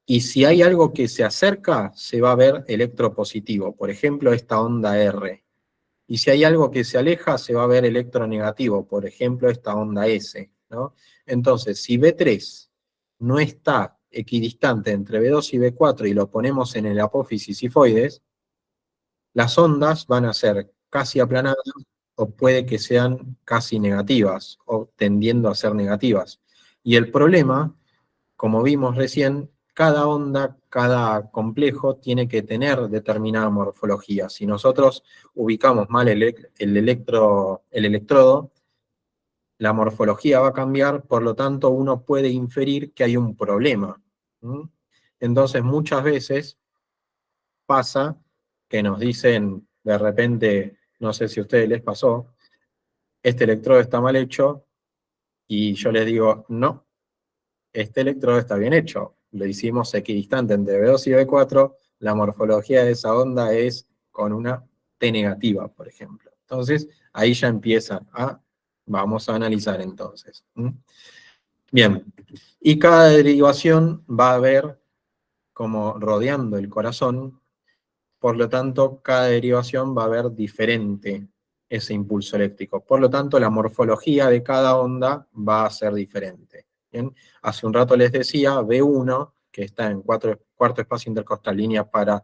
Y si hay algo que se acerca, se va a ver electropositivo, por ejemplo, esta onda R. Y si hay algo que se aleja, se va a ver electronegativo, por ejemplo, esta onda S, ¿no? Entonces, si B3 no está equidistante entre B2 y B4 y lo ponemos en el apófisis sifoides, las ondas van a ser casi aplanadas o puede que sean casi negativas o tendiendo a ser negativas. Y el problema, como vimos recién, cada onda, cada complejo tiene que tener determinada morfología. Si nosotros ubicamos mal el electrodo, la morfología va a cambiar, por lo tanto uno puede inferir que hay un problema. ¿Mm? Entonces muchas veces pasa que nos dicen de repente, no sé si a ustedes les pasó, este electrodo está mal hecho, y yo les digo, no, este electrodo está bien hecho. Lo hicimos equidistante entre B2 y B4, la morfología de esa onda es con una T negativa, por ejemplo. Entonces, ahí ya empiezan vamos a analizar entonces. ¿Mm? Bien, y cada derivación va a haber como rodeando el corazón. Por lo tanto, cada derivación va a haber diferente ese impulso eléctrico. Por lo tanto, la morfología de cada onda va a ser diferente. ¿Bien? Hace un rato les decía, B1, que está en cuarto espacio intercostal, línea para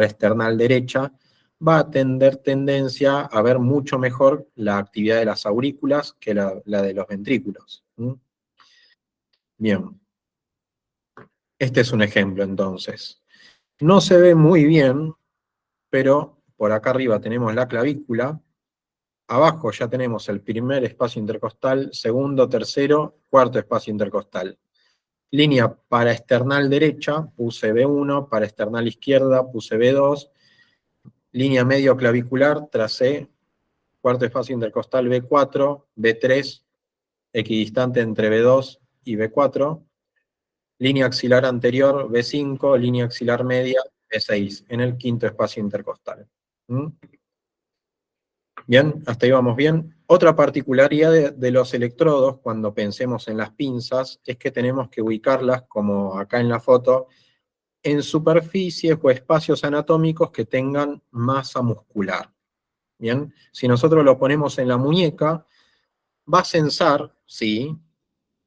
external derecha, va a tener tendencia a ver mucho mejor la actividad de las aurículas que la de los ventrículos. ¿Mm? Bien, este es un ejemplo entonces. No se ve muy bien, pero por acá arriba tenemos la clavícula, abajo ya tenemos el primer espacio intercostal, segundo, tercero, cuarto espacio intercostal. Línea para external derecha, puse B1, para external izquierda, puse B2, línea medio clavicular, tracé cuarto espacio intercostal B4, B3, equidistante entre B2 y B4, línea axilar anterior B5, línea axilar media B6, en el quinto espacio intercostal. ¿Mm? Bien, hasta ahí vamos bien. Otra particularidad de los electrodos, cuando pensemos en las pinzas, es que tenemos que ubicarlas, como acá en la foto, en superficies o espacios anatómicos que tengan masa muscular. Bien, si nosotros lo ponemos en la muñeca, va a sensar, sí,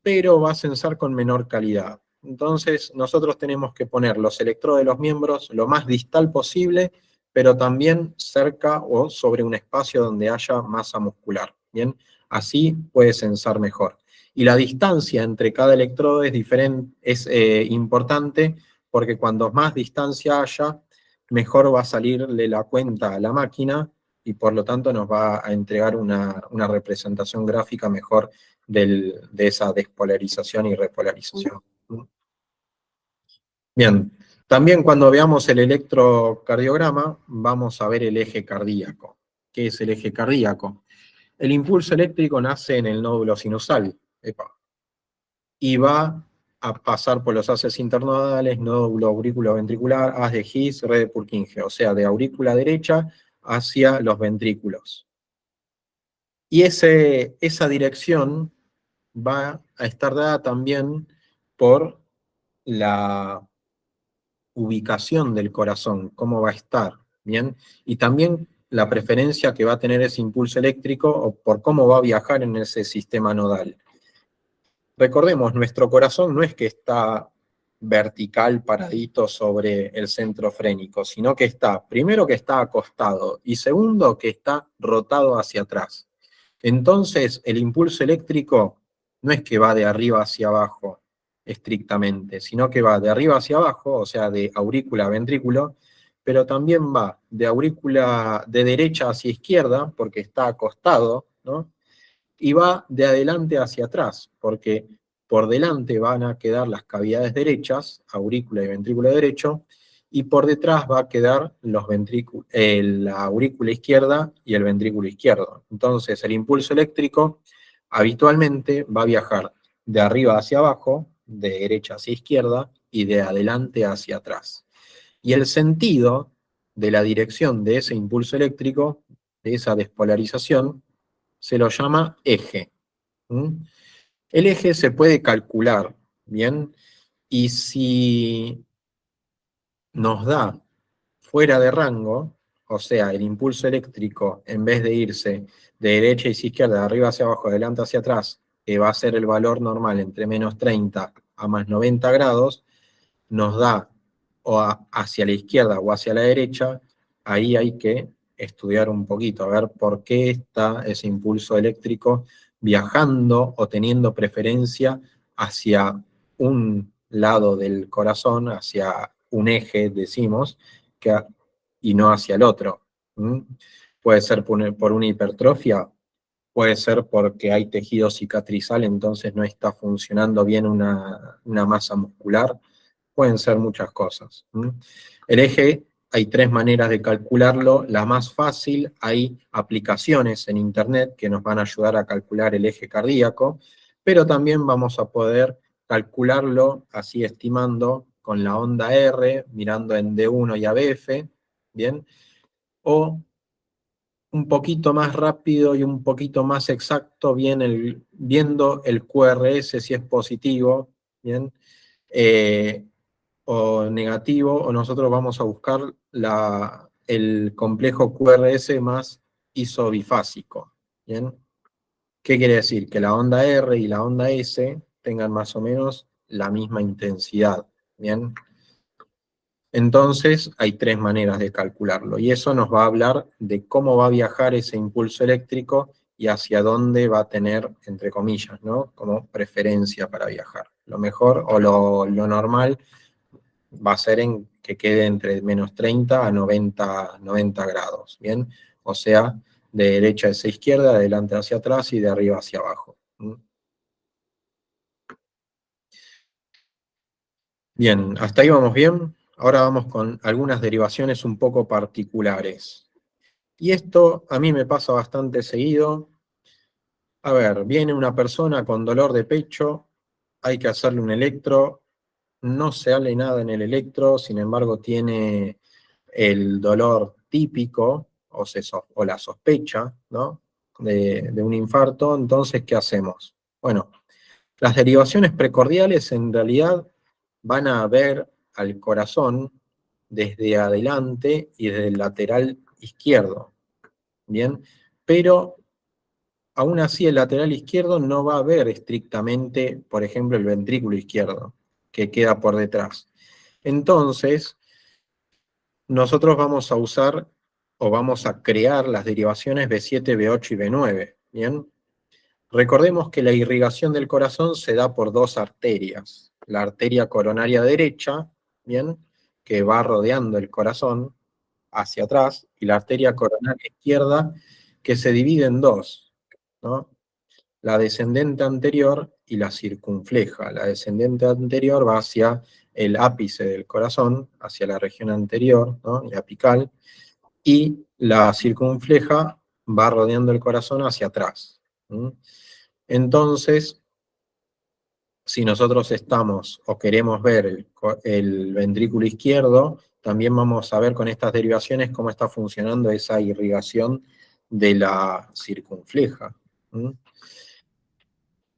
pero va a sensar con menor calidad. Entonces, nosotros tenemos que poner los electrodos de los miembros lo más distal posible, pero también cerca o sobre un espacio donde haya masa muscular. Bien, así puede sensar mejor. Y la distancia entre cada electrodo es diferente, es importante, porque cuando más distancia haya, mejor va a salirle la cuenta a la máquina y por lo tanto nos va a entregar una representación gráfica mejor de esa despolarización y repolarización. Bien, también cuando veamos el electrocardiograma, vamos a ver el eje cardíaco. ¿Qué es el eje cardíaco? El impulso eléctrico nace en el nódulo sinusal, y va a pasar por los haces internodales, nódulo aurículo-ventricular, haz de His, red de Purkinje, o sea, de aurícula derecha hacia los ventrículos. Y esa dirección va a estar dada también por la ubicación del corazón, cómo va a estar, ¿bien? Y también la preferencia que va a tener ese impulso eléctrico o por cómo va a viajar en ese sistema nodal. Recordemos, nuestro corazón no es que está vertical, paradito sobre el centro frénico, sino que está, primero que está acostado y segundo que está rotado hacia atrás. Entonces, el impulso eléctrico no es que va de arriba hacia abajo estrictamente, sino que va de arriba hacia abajo, o sea, de aurícula a ventrículo, pero también va de aurícula de derecha hacia izquierda, porque está acostado, ¿no? Y va de adelante hacia atrás, porque por delante van a quedar las cavidades derechas, aurícula y ventrículo derecho, y por detrás va a quedar la aurícula izquierda y el ventrículo izquierdo. Entonces el impulso eléctrico habitualmente va a viajar de arriba hacia abajo, de derecha hacia izquierda y de adelante hacia atrás. Y el sentido de la dirección de ese impulso eléctrico, de esa despolarización, se lo llama eje. ¿Mm? El eje se puede calcular, ¿bien? Y si nos da fuera de rango, o sea, el impulso eléctrico, en vez de irse de derecha hacia izquierda, de arriba hacia abajo, de adelante hacia atrás, que va a ser el valor normal entre menos 30 a más 90 grados, nos da hacia la izquierda o hacia la derecha, ahí hay que estudiar un poquito, a ver por qué está ese impulso eléctrico viajando o teniendo preferencia hacia un lado del corazón, hacia un eje, decimos, y no hacia el otro. ¿Mm? Puede ser por una hipertrofia, puede ser porque hay tejido cicatrizal, entonces no está funcionando bien una masa muscular. Pueden ser muchas cosas. El eje, hay tres maneras de calcularlo. La más fácil, hay aplicaciones en internet que nos van a ayudar a calcular el eje cardíaco, pero también vamos a poder calcularlo así estimando con la onda R, mirando en D1 y ABF, ¿bien? O un poquito más rápido y un poquito más exacto, viendo el QRS si es positivo, ¿bien? O negativo, o nosotros vamos a buscar el complejo QRS más isobifásico, ¿bien? ¿Qué quiere decir? Que la onda R y la onda S tengan más o menos la misma intensidad, ¿bien? Entonces, hay tres maneras de calcularlo, y eso nos va a hablar de cómo va a viajar ese impulso eléctrico y hacia dónde va a tener, entre comillas, ¿no? Como preferencia para viajar. Lo mejor o lo normal va a ser en que quede entre menos 30 a 90 grados, ¿bien? O sea, de derecha hacia izquierda, de adelante hacia atrás y de arriba hacia abajo. Bien, hasta ahí vamos bien. Ahora vamos con algunas derivaciones un poco particulares. Y esto a mí me pasa bastante seguido. A ver, viene una persona con dolor de pecho, hay que hacerle un electro, no se sale nada en el electro, sin embargo tiene el dolor típico o la sospecha, ¿no? de un infarto. Entonces, ¿qué hacemos? Bueno, las derivaciones precordiales en realidad van a ver al corazón desde adelante y desde el lateral izquierdo, ¿bien? Pero aún así el lateral izquierdo no va a ver estrictamente, por ejemplo, el ventrículo izquierdo, que queda por detrás. Entonces, nosotros vamos a usar o vamos a crear las derivaciones B7, B8 y B9, ¿bien? Recordemos que la irrigación del corazón se da por dos arterias. La arteria coronaria derecha, ¿bien? Que va rodeando el corazón hacia atrás, y la arteria coronaria izquierda, que se divide en dos, ¿no? La descendente anterior y la circunfleja. La descendente anterior va hacia el ápice del corazón, hacia la región anterior, ¿no? Y apical, y la circunfleja va rodeando el corazón hacia atrás. Entonces, si nosotros estamos o queremos ver el ventrículo izquierdo, también vamos a ver con estas derivaciones cómo está funcionando esa irrigación de la circunfleja.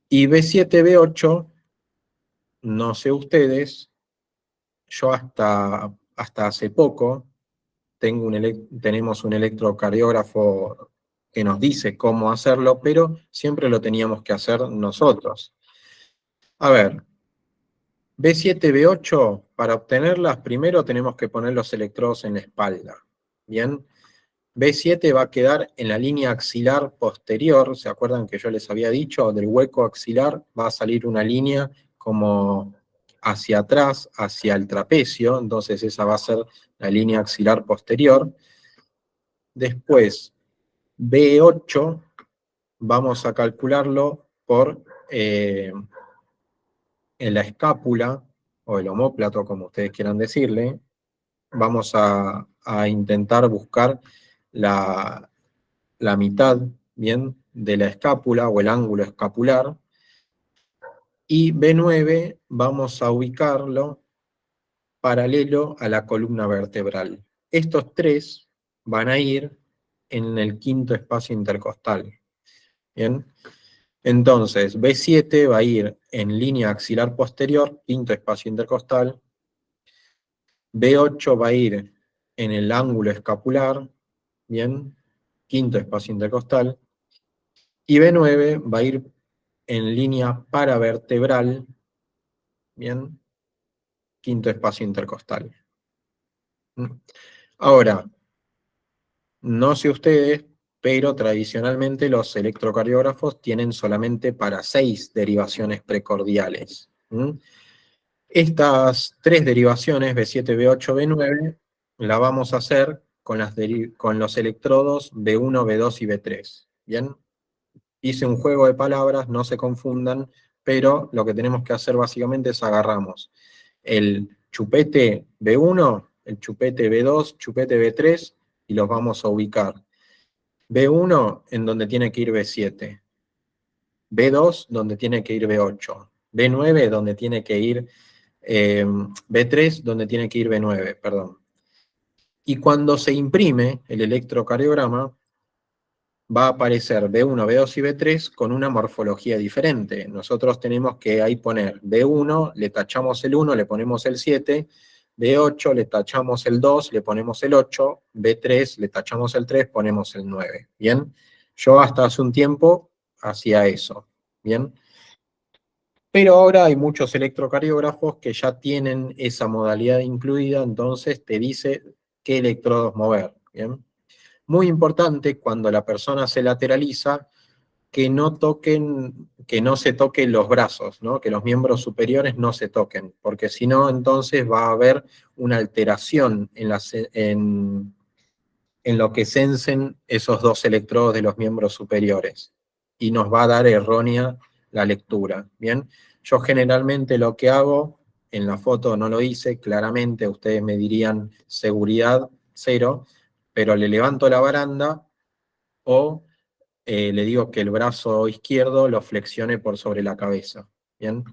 Y B7, B8, no sé ustedes, yo hasta hace poco tenemos un electrocardiógrafo que nos dice cómo hacerlo, pero siempre lo teníamos que hacer nosotros. A ver, B7, B8, para obtenerlas, primero tenemos que poner los electrodos en la espalda. Bien, B7 va a quedar en la línea axilar posterior. ¿Se acuerdan que yo les había dicho? Del hueco axilar va a salir una línea como hacia atrás, hacia el trapecio, entonces esa va a ser la línea axilar posterior. Después, B8, vamos a calcularlo por en la escápula, o el omóplato, como ustedes quieran decirle. Vamos a intentar buscar la mitad, ¿bien?, de la escápula, o el ángulo escapular. Y B9 vamos a ubicarlo paralelo a la columna vertebral. Estos tres van a ir en el quinto espacio intercostal. ¿Bien? Entonces, B7 va a ir en línea axilar posterior, quinto espacio intercostal. B8 va a ir en el ángulo escapular, ¿bien? Quinto espacio intercostal. Y B9 va a ir en línea paravertebral, ¿bien? Quinto espacio intercostal. Ahora, no sé ustedes, pero tradicionalmente los electrocardiógrafos tienen solamente para 6 derivaciones precordiales. Estas 3 derivaciones, B7, B8, B9, la vamos a hacer con los electrodos B1, B2 y B3. ¿Bien? Hice un juego de palabras, no se confundan, pero lo que tenemos que hacer básicamente es agarramos el chupete B1, el chupete B2, chupete B3, y los vamos a ubicar. B1 en donde tiene que ir B7, B2 donde tiene que ir B8, B9 donde tiene que ir B3 donde tiene que ir B9, perdón. Y cuando se imprime el electrocardiograma, va a aparecer B1, B2 y B3 con una morfología diferente. Nosotros tenemos que ahí poner B1, le tachamos el 1, le ponemos el 7, B8, le tachamos el 2, le ponemos el 8, B3, le tachamos el 3, ponemos el 9. ¿Bien? Yo hasta hace un tiempo hacía eso. ¿Bien? Pero ahora hay muchos electrocardiógrafos que ya tienen esa modalidad incluida, entonces te dice qué electrodos mover. ¿Bien? Muy importante cuando la persona se lateraliza que no toquen, que no se toquen los brazos, ¿no? Que los miembros superiores no se toquen, porque si no, entonces va a haber una alteración en lo que sensen esos dos electrodos de los miembros superiores, y nos va a dar errónea la lectura, ¿bien? Yo generalmente lo que hago, en la foto no lo hice, claramente ustedes me dirían seguridad 0, pero le levanto la baranda o le digo que el brazo izquierdo lo flexione por sobre la cabeza, ¿bien?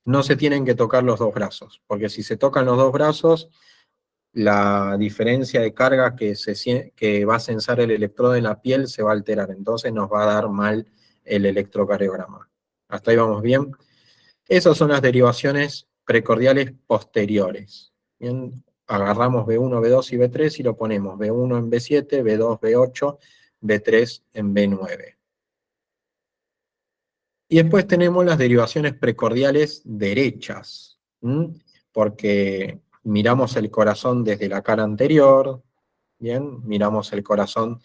No se tienen que tocar los dos brazos, porque si se tocan los dos brazos, la diferencia de carga que va a censar el electrodo en la piel se va a alterar, entonces nos va a dar mal el electrocardiograma. ¿Hasta ahí vamos bien? Esas son las derivaciones precordiales posteriores. ¿Bien? Agarramos B1, B2 y B3 y lo ponemos B1 en B7, B2, B8, B3 en B9. Y después tenemos las derivaciones precordiales derechas, porque miramos el corazón desde la cara anterior, ¿bien? Miramos el corazón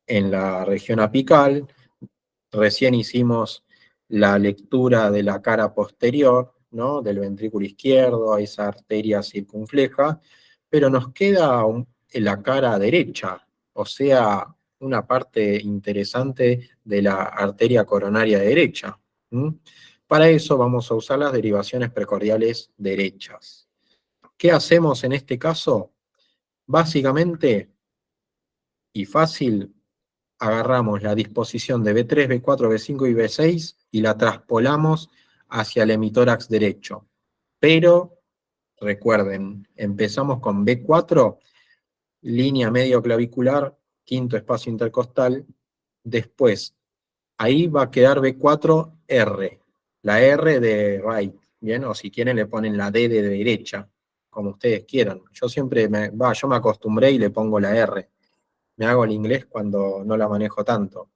en la región apical, recién hicimos la lectura de la cara posterior, ¿no? Del ventrículo izquierdo, a esa arteria circunfleja, pero nos queda la cara derecha, o sea, una parte interesante de la arteria coronaria derecha. Para eso vamos a usar las derivaciones precordiales derechas. ¿Qué hacemos en este caso? Básicamente y fácil, agarramos la disposición de B3, B4, B5 y B6 y la traspolamos hacia el hemitórax derecho. Pero, recuerden, empezamos con B4, línea medio clavicular, quinto espacio intercostal, después, ahí va a quedar B4R, la R de right, ¿bien? O si quieren le ponen la D de derecha, como ustedes quieran. Yo siempre, yo me acostumbré y le pongo la R. Me hago el inglés cuando no la manejo tanto.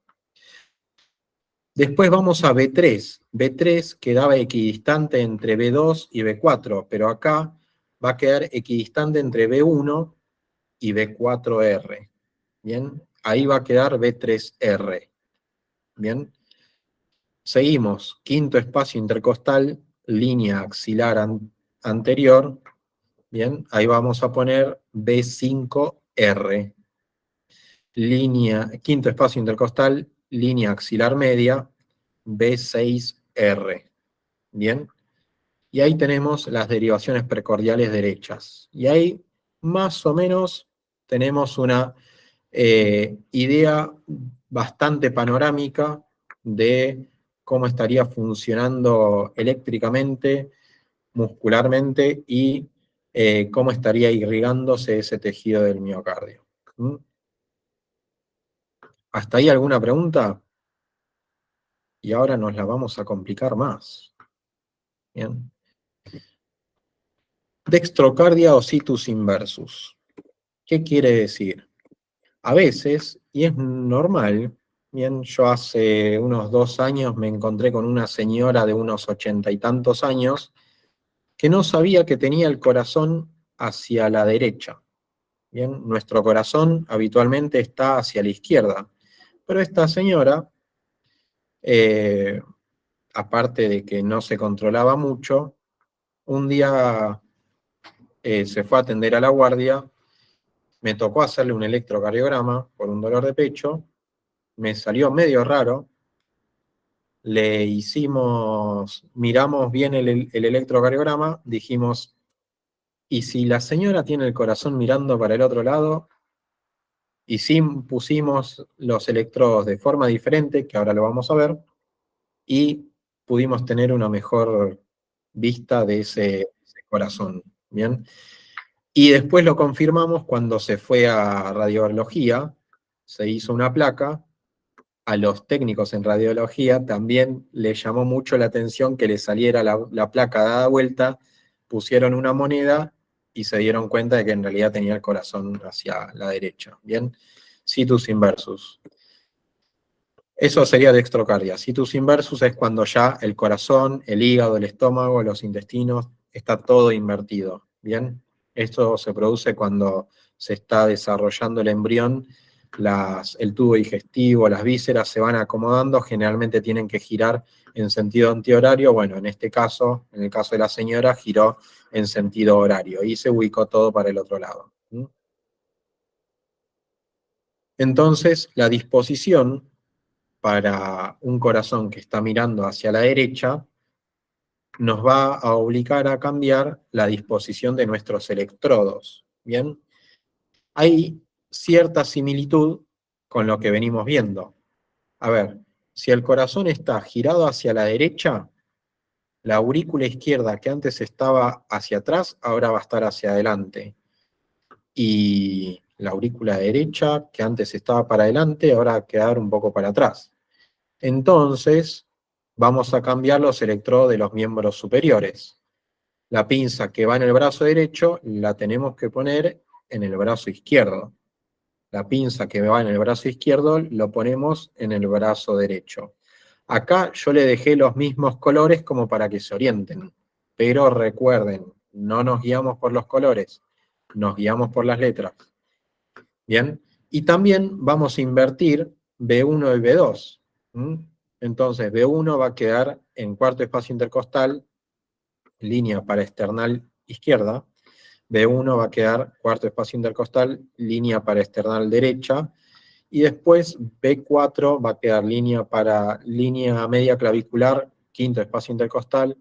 Después vamos a B3. B3 quedaba equidistante entre B2 y B4, pero acá va a quedar equidistante entre B1 y B4R. ¿Bien? Ahí va a quedar B3R. ¿Bien? Seguimos. Quinto espacio intercostal, línea axilar anterior, bien, ahí vamos a poner B5R. Quinto espacio intercostal, línea axilar media, B6R. Bien. Y ahí tenemos las derivaciones precordiales derechas. Y ahí más o menos tenemos una idea bastante panorámica de cómo estaría funcionando eléctricamente, muscularmente y cómo estaría irrigándose ese tejido del miocardio. ¿Mm? ¿Hasta ahí alguna pregunta? Y ahora nos la vamos a complicar más. Bien. Dextrocardia o situs inversus. ¿Qué quiere decir? A veces, y es normal, bien, yo hace unos 2 años me encontré con una señora de unos 80 y tantos años que no sabía que tenía el corazón hacia la derecha. Bien, nuestro corazón habitualmente está hacia la izquierda, pero esta señora, aparte de que no se controlaba mucho, un día se fue a atender a la guardia, me tocó hacerle un electrocardiograma por un dolor de pecho, me salió medio raro, miramos bien el electrocardiograma, dijimos, ¿y si la señora tiene el corazón mirando para el otro lado? Y sí pusimos los electrodos de forma diferente, que ahora lo vamos a ver, y pudimos tener una mejor vista de ese corazón, ¿bien? Y después lo confirmamos cuando se fue a radiología, se hizo una placa. A los técnicos en radiología también les llamó mucho la atención que le saliera la placa dada vuelta, pusieron una moneda y se dieron cuenta de que en realidad tenía el corazón hacia la derecha. Bien, situs inversus. Eso sería dextrocardia. Situs inversus es cuando ya el corazón, el hígado, el estómago, los intestinos, está todo invertido. Bien, esto se produce cuando se está desarrollando el embrión, el tubo digestivo, las vísceras se van acomodando, generalmente tienen que girar en sentido antihorario. Bueno, en este caso, en el caso de la señora, giró en sentido horario y se ubicó todo para el otro lado. Entonces, la disposición para un corazón que está mirando hacia la derecha, nos va a obligar a cambiar la disposición de nuestros electrodos. ¿Bien? Hay cierta similitud con lo que venimos viendo. A ver, si el corazón está girado hacia la derecha, la aurícula izquierda que antes estaba hacia atrás, ahora va a estar hacia adelante. Y la aurícula derecha que antes estaba para adelante, ahora va a quedar un poco para atrás. Entonces, vamos a cambiar los electrodos de los miembros superiores. La pinza que va en el brazo derecho la tenemos que poner en el brazo izquierdo. La pinza que va en el brazo izquierdo lo ponemos en el brazo derecho. Acá yo le dejé los mismos colores como para que se orienten. Pero recuerden, no nos guiamos por los colores, nos guiamos por las letras. ¿Bien? Y también vamos a invertir B1 y B2. Entonces, B1 va a quedar en cuarto espacio intercostal, línea para esternal izquierda. B1 va a quedar cuarto espacio intercostal, línea para esternal derecha. Y después B4 va a quedar línea media clavicular, quinto espacio intercostal.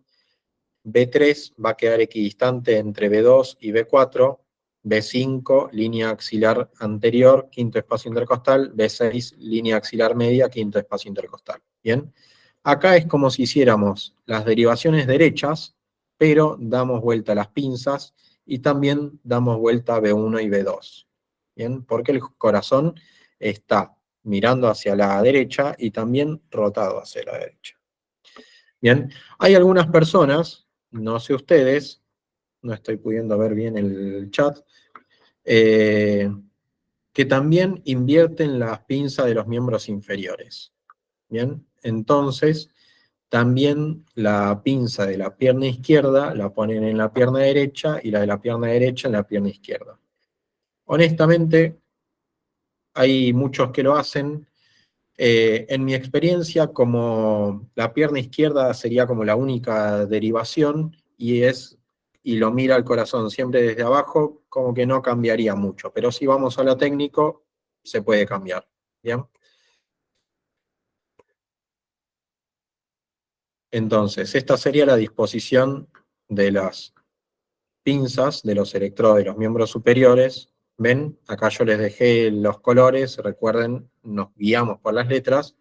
B3 va a quedar equidistante entre B2 y B4. B5, línea axilar anterior, quinto espacio intercostal. B6, línea axilar media, quinto espacio intercostal. ¿Bien? Acá es como si hiciéramos las derivaciones derechas, pero damos vuelta a las pinzas y también damos vuelta a B1 y B2. ¿Bien? Porque el corazón está mirando hacia la derecha y también rotado hacia la derecha. Bien, hay algunas personas, no sé ustedes, no estoy pudiendo ver bien el chat, que también invierten las pinzas de los miembros inferiores. Bien, entonces también la pinza de la pierna izquierda la ponen en la pierna derecha y la de la pierna derecha en la pierna izquierda. Honestamente, hay muchos que lo hacen. En mi experiencia, como la pierna izquierda sería como la única derivación y es y lo mira al corazón siempre desde abajo, como que no cambiaría mucho. Pero si vamos a lo técnico, se puede cambiar. ¿Bien? Entonces, esta sería la disposición de las pinzas de los electrodos de los miembros superiores. ¿Ven? Acá yo les dejé los colores, recuerden, nos guiamos por las letras.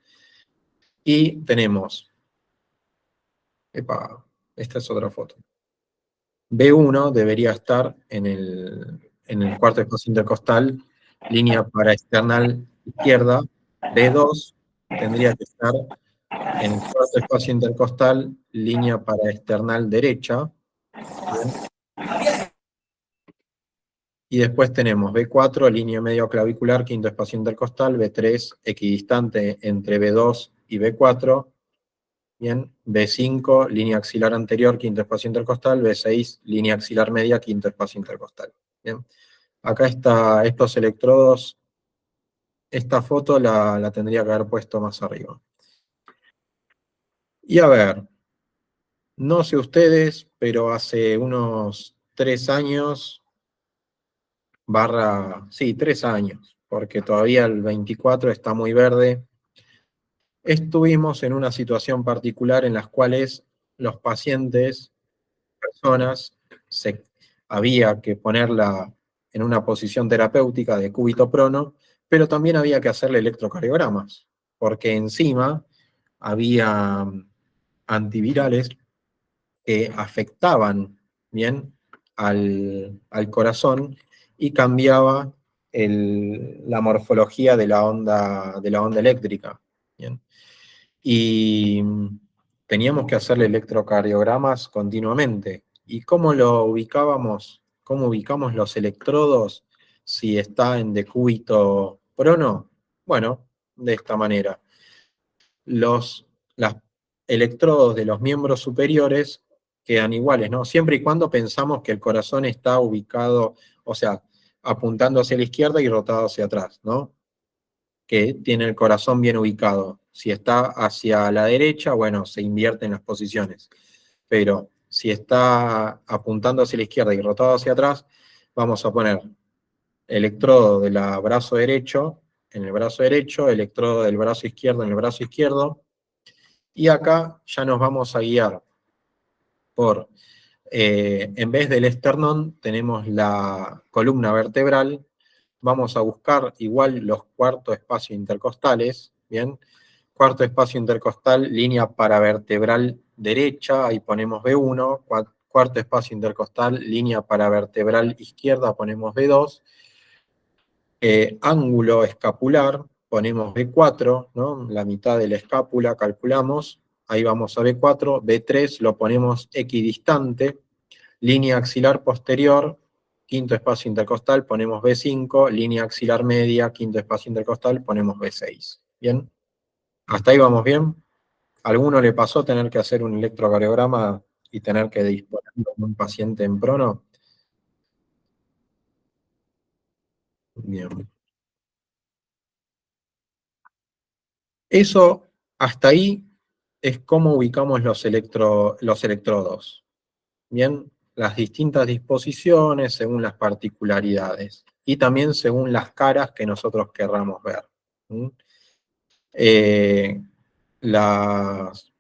Y tenemos, epa, esta es otra foto. B1 debería estar en el cuarto espacio intercostal, línea paraexternal izquierda. B2 tendría que estar en el cuarto espacio intercostal, línea paraexternal derecha. ¿Bien? Y después tenemos B4, línea medio clavicular, quinto espacio intercostal, B3, equidistante entre B2 y B4, bien, B5, línea axilar anterior, quinto espacio intercostal, B6, línea axilar media, quinto espacio intercostal. Bien. Acá está estos electrodos, esta foto la tendría que haber puesto más arriba. Y a ver, no sé ustedes, pero hace unos 3 años, sí, 3 años, porque todavía el 24 está muy verde, estuvimos en una situación particular en las cuales los pacientes, personas, había que ponerla en una posición terapéutica de cúbito prono, pero también había que hacerle electrocardiogramas, porque encima había antivirales que afectaban bien al corazón y cambiaba la morfología de la onda eléctrica. Bien. Y teníamos que hacerle electrocardiogramas continuamente. ¿Y cómo lo ubicábamos? ¿Cómo ubicamos los electrodos si está en decúbito prono? Bueno, de esta manera. Los electrodos de los miembros superiores quedan iguales, ¿no? Siempre y cuando pensamos que el corazón está ubicado, o sea, apuntando hacia la izquierda y rotado hacia atrás, ¿no? Que tiene el corazón bien ubicado. Si está hacia la derecha, bueno, se invierten las posiciones. Pero si está apuntando hacia la izquierda y rotado hacia atrás, vamos a poner electrodo del brazo derecho en el brazo derecho, electrodo del brazo izquierdo en el brazo izquierdo, y acá ya nos vamos a guiar por, en vez del esternón, tenemos la columna vertebral. Vamos a buscar igual los cuartos espacios intercostales, ¿bien? Cuarto espacio intercostal, línea paravertebral derecha, ahí ponemos B1, cuarto espacio intercostal, línea paravertebral izquierda, ponemos B2, ángulo escapular, ponemos B4, ¿no? La mitad de la escápula calculamos, ahí vamos a B4, B3 lo ponemos equidistante, línea axilar posterior, quinto espacio intercostal, ponemos B5, línea axilar media, quinto espacio intercostal, ponemos B6. ¿Bien? ¿Hasta ahí vamos bien? ¿A alguno le pasó tener que hacer un electrocardiograma y tener que disponer de un paciente en prono? Bien. Eso, hasta ahí, es cómo ubicamos los electrodos. Bien, las distintas disposiciones según las particularidades y también según las caras que nosotros querramos ver. ¿Mm? Eh, las...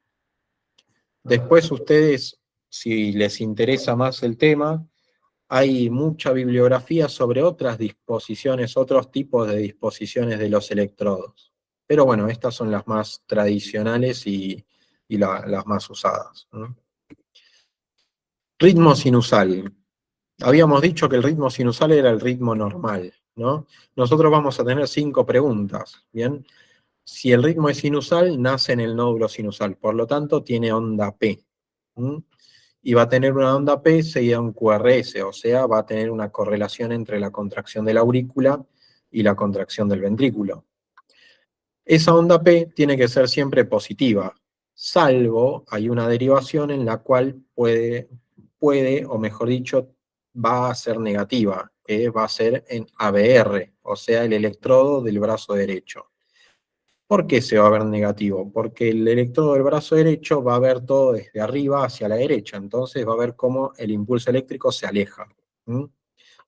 Después ustedes, si les interesa más el tema, hay mucha bibliografía sobre otras disposiciones, otros tipos de disposiciones de los electrodos. Pero bueno, estas son las más tradicionales y las más usadas, ¿no? Ritmo sinusal. Habíamos dicho que el ritmo sinusal era el ritmo normal, ¿no? Nosotros vamos a tener 5 preguntas, ¿bien? Si el ritmo es sinusal, nace en el nódulo sinusal, por lo tanto tiene onda P. ¿Mm? Y va a tener una onda P seguida de un QRS, o sea, va a tener una correlación entre la contracción de la aurícula y la contracción del ventrículo. Esa onda P tiene que ser siempre positiva, salvo hay una derivación en la cual puede, o mejor dicho, va a ser negativa, que va a ser en ABR, o sea, el electrodo del brazo derecho. ¿Por qué se va a ver negativo? Porque el electrodo del brazo derecho va a ver todo desde arriba hacia la derecha, entonces va a ver cómo el impulso eléctrico se aleja. ¿Mm?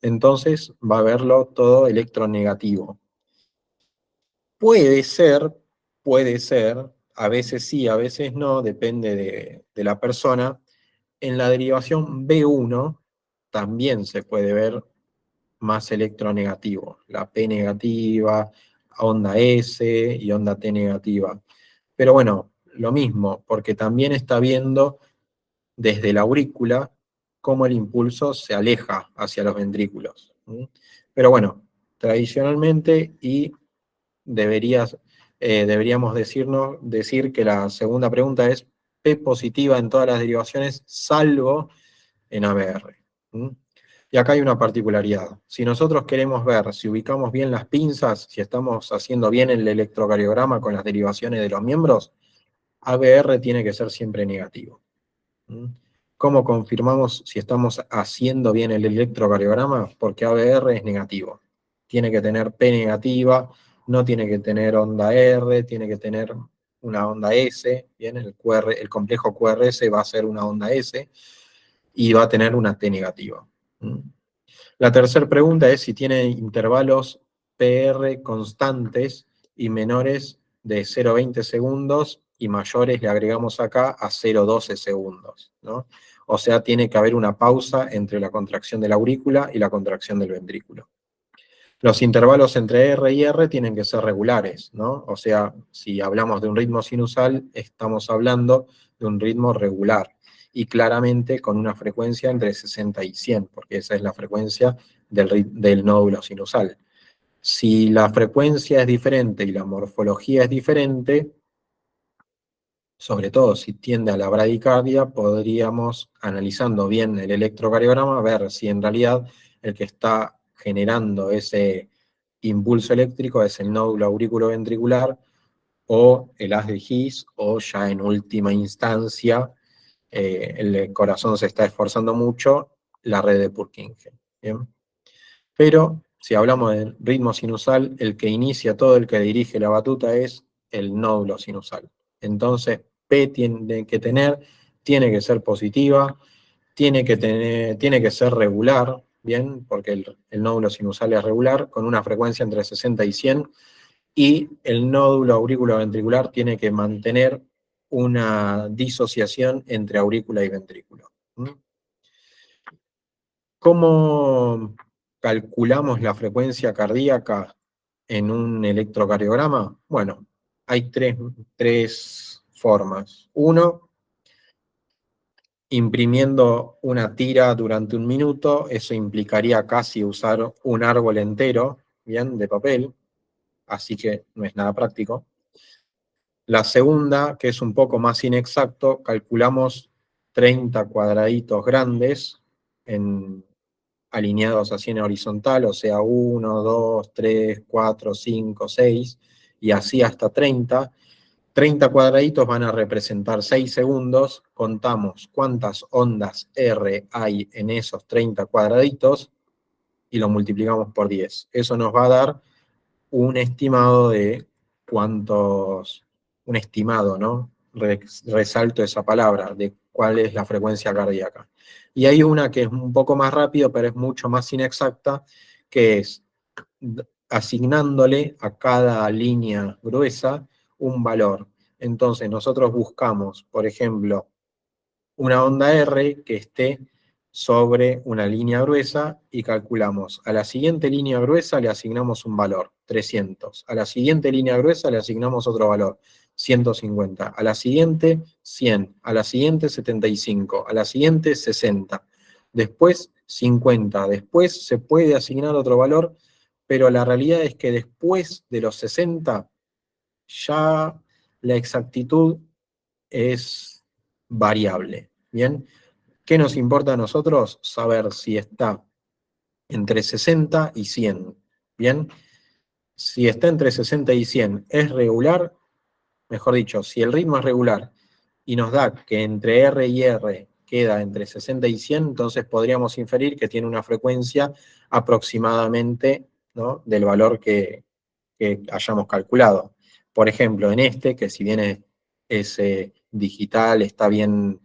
Entonces va a verlo todo electronegativo. Puede ser, a veces sí, a veces no, depende de la persona. En la derivación B1 también se puede ver más electronegativo, la P negativa, onda S y onda T negativa. Pero bueno, lo mismo, porque también está viendo desde la aurícula cómo el impulso se aleja hacia los ventrículos. ¿Mm? Pero bueno, tradicionalmente y deberías, deberíamos decir que la segunda pregunta es P positiva en todas las derivaciones, salvo en ABR. ¿Mm? Y acá hay una particularidad. Si nosotros queremos ver si ubicamos bien las pinzas, si estamos haciendo bien el electrocardiograma con las derivaciones de los miembros, ABR tiene que ser siempre negativo. ¿Mm? ¿Cómo confirmamos si estamos haciendo bien el electrocardiograma? Porque ABR es negativo. Tiene que tener P negativa, no tiene que tener onda R, tiene que tener una onda S, ¿bien? El complejo QRS va a ser una onda S y va a tener una T negativa. ¿Mm? La tercera pregunta es si tiene intervalos PR constantes y menores de 0,20 segundos y mayores le agregamos acá a 0,12 segundos, ¿no? O sea, tiene que haber una pausa entre la contracción de la aurícula y la contracción del ventrículo. Los intervalos entre R y R tienen que ser regulares, ¿no? O sea, si hablamos de un ritmo sinusal, estamos hablando de un ritmo regular y claramente con una frecuencia entre 60 y 100, porque esa es la frecuencia del nódulo sinusal. Si la frecuencia es diferente y la morfología es diferente, sobre todo si tiende a la bradicardia, podríamos, analizando bien el electrocardiograma, ver si en realidad el que está generando ese impulso eléctrico es el nódulo auriculoventricular o el haz de His, o ya en última instancia, el corazón se está esforzando mucho, la red de Purkinje. ¿Bien? Pero si hablamos del ritmo sinusal, el que inicia todo, el que dirige la batuta es el nódulo sinusal. Entonces, P tiene que ser positiva, tiene que ser regular, ¿bien? Porque el nódulo sinusal es regular, con una frecuencia entre 60 y 100, y el nódulo auriculoventricular tiene que mantener una disociación entre aurícula y ventrículo. ¿Mm? ¿Cómo calculamos la frecuencia cardíaca en un electrocardiograma? Bueno, hay tres formas. Uno, imprimiendo una tira durante un minuto, eso implicaría casi usar un árbol entero, ¿bien? De papel, así que no es nada práctico. La segunda, que es un poco más inexacto, calculamos 30 cuadraditos grandes alineados así en horizontal, o sea, 1, 2, 3, 4, 5, 6, y así hasta 30. 30 cuadraditos van a representar 6 segundos, contamos cuántas ondas R hay en esos 30 cuadraditos y lo multiplicamos por 10. Eso nos va a dar un estimado de un estimado, ¿no? Resalto esa palabra, de cuál es la frecuencia cardíaca. Y hay una que es un poco más rápido, pero es mucho más inexacta, que es asignándole a cada línea gruesa un valor. Entonces nosotros buscamos, por ejemplo, una onda R que esté sobre una línea gruesa y calculamos. A la siguiente línea gruesa le asignamos un valor, 300. A la siguiente línea gruesa le asignamos otro valor, 150. A la siguiente, 100. A la siguiente, 75. A la siguiente, 60. Después, 50. Después se puede asignar otro valor, pero la realidad es que después de los 60, ya la exactitud es variable. ¿Bien? ¿Qué nos importa a nosotros? Saber si está entre 60 y 100. ¿Bien? Si está entre 60 y 100 es regular, mejor dicho, si el ritmo es regular y nos da que entre R y R queda entre 60 y 100, entonces podríamos inferir que tiene una frecuencia aproximadamente, ¿no?, del valor que hayamos calculado. Por ejemplo, en este, que si bien es digital, está bien,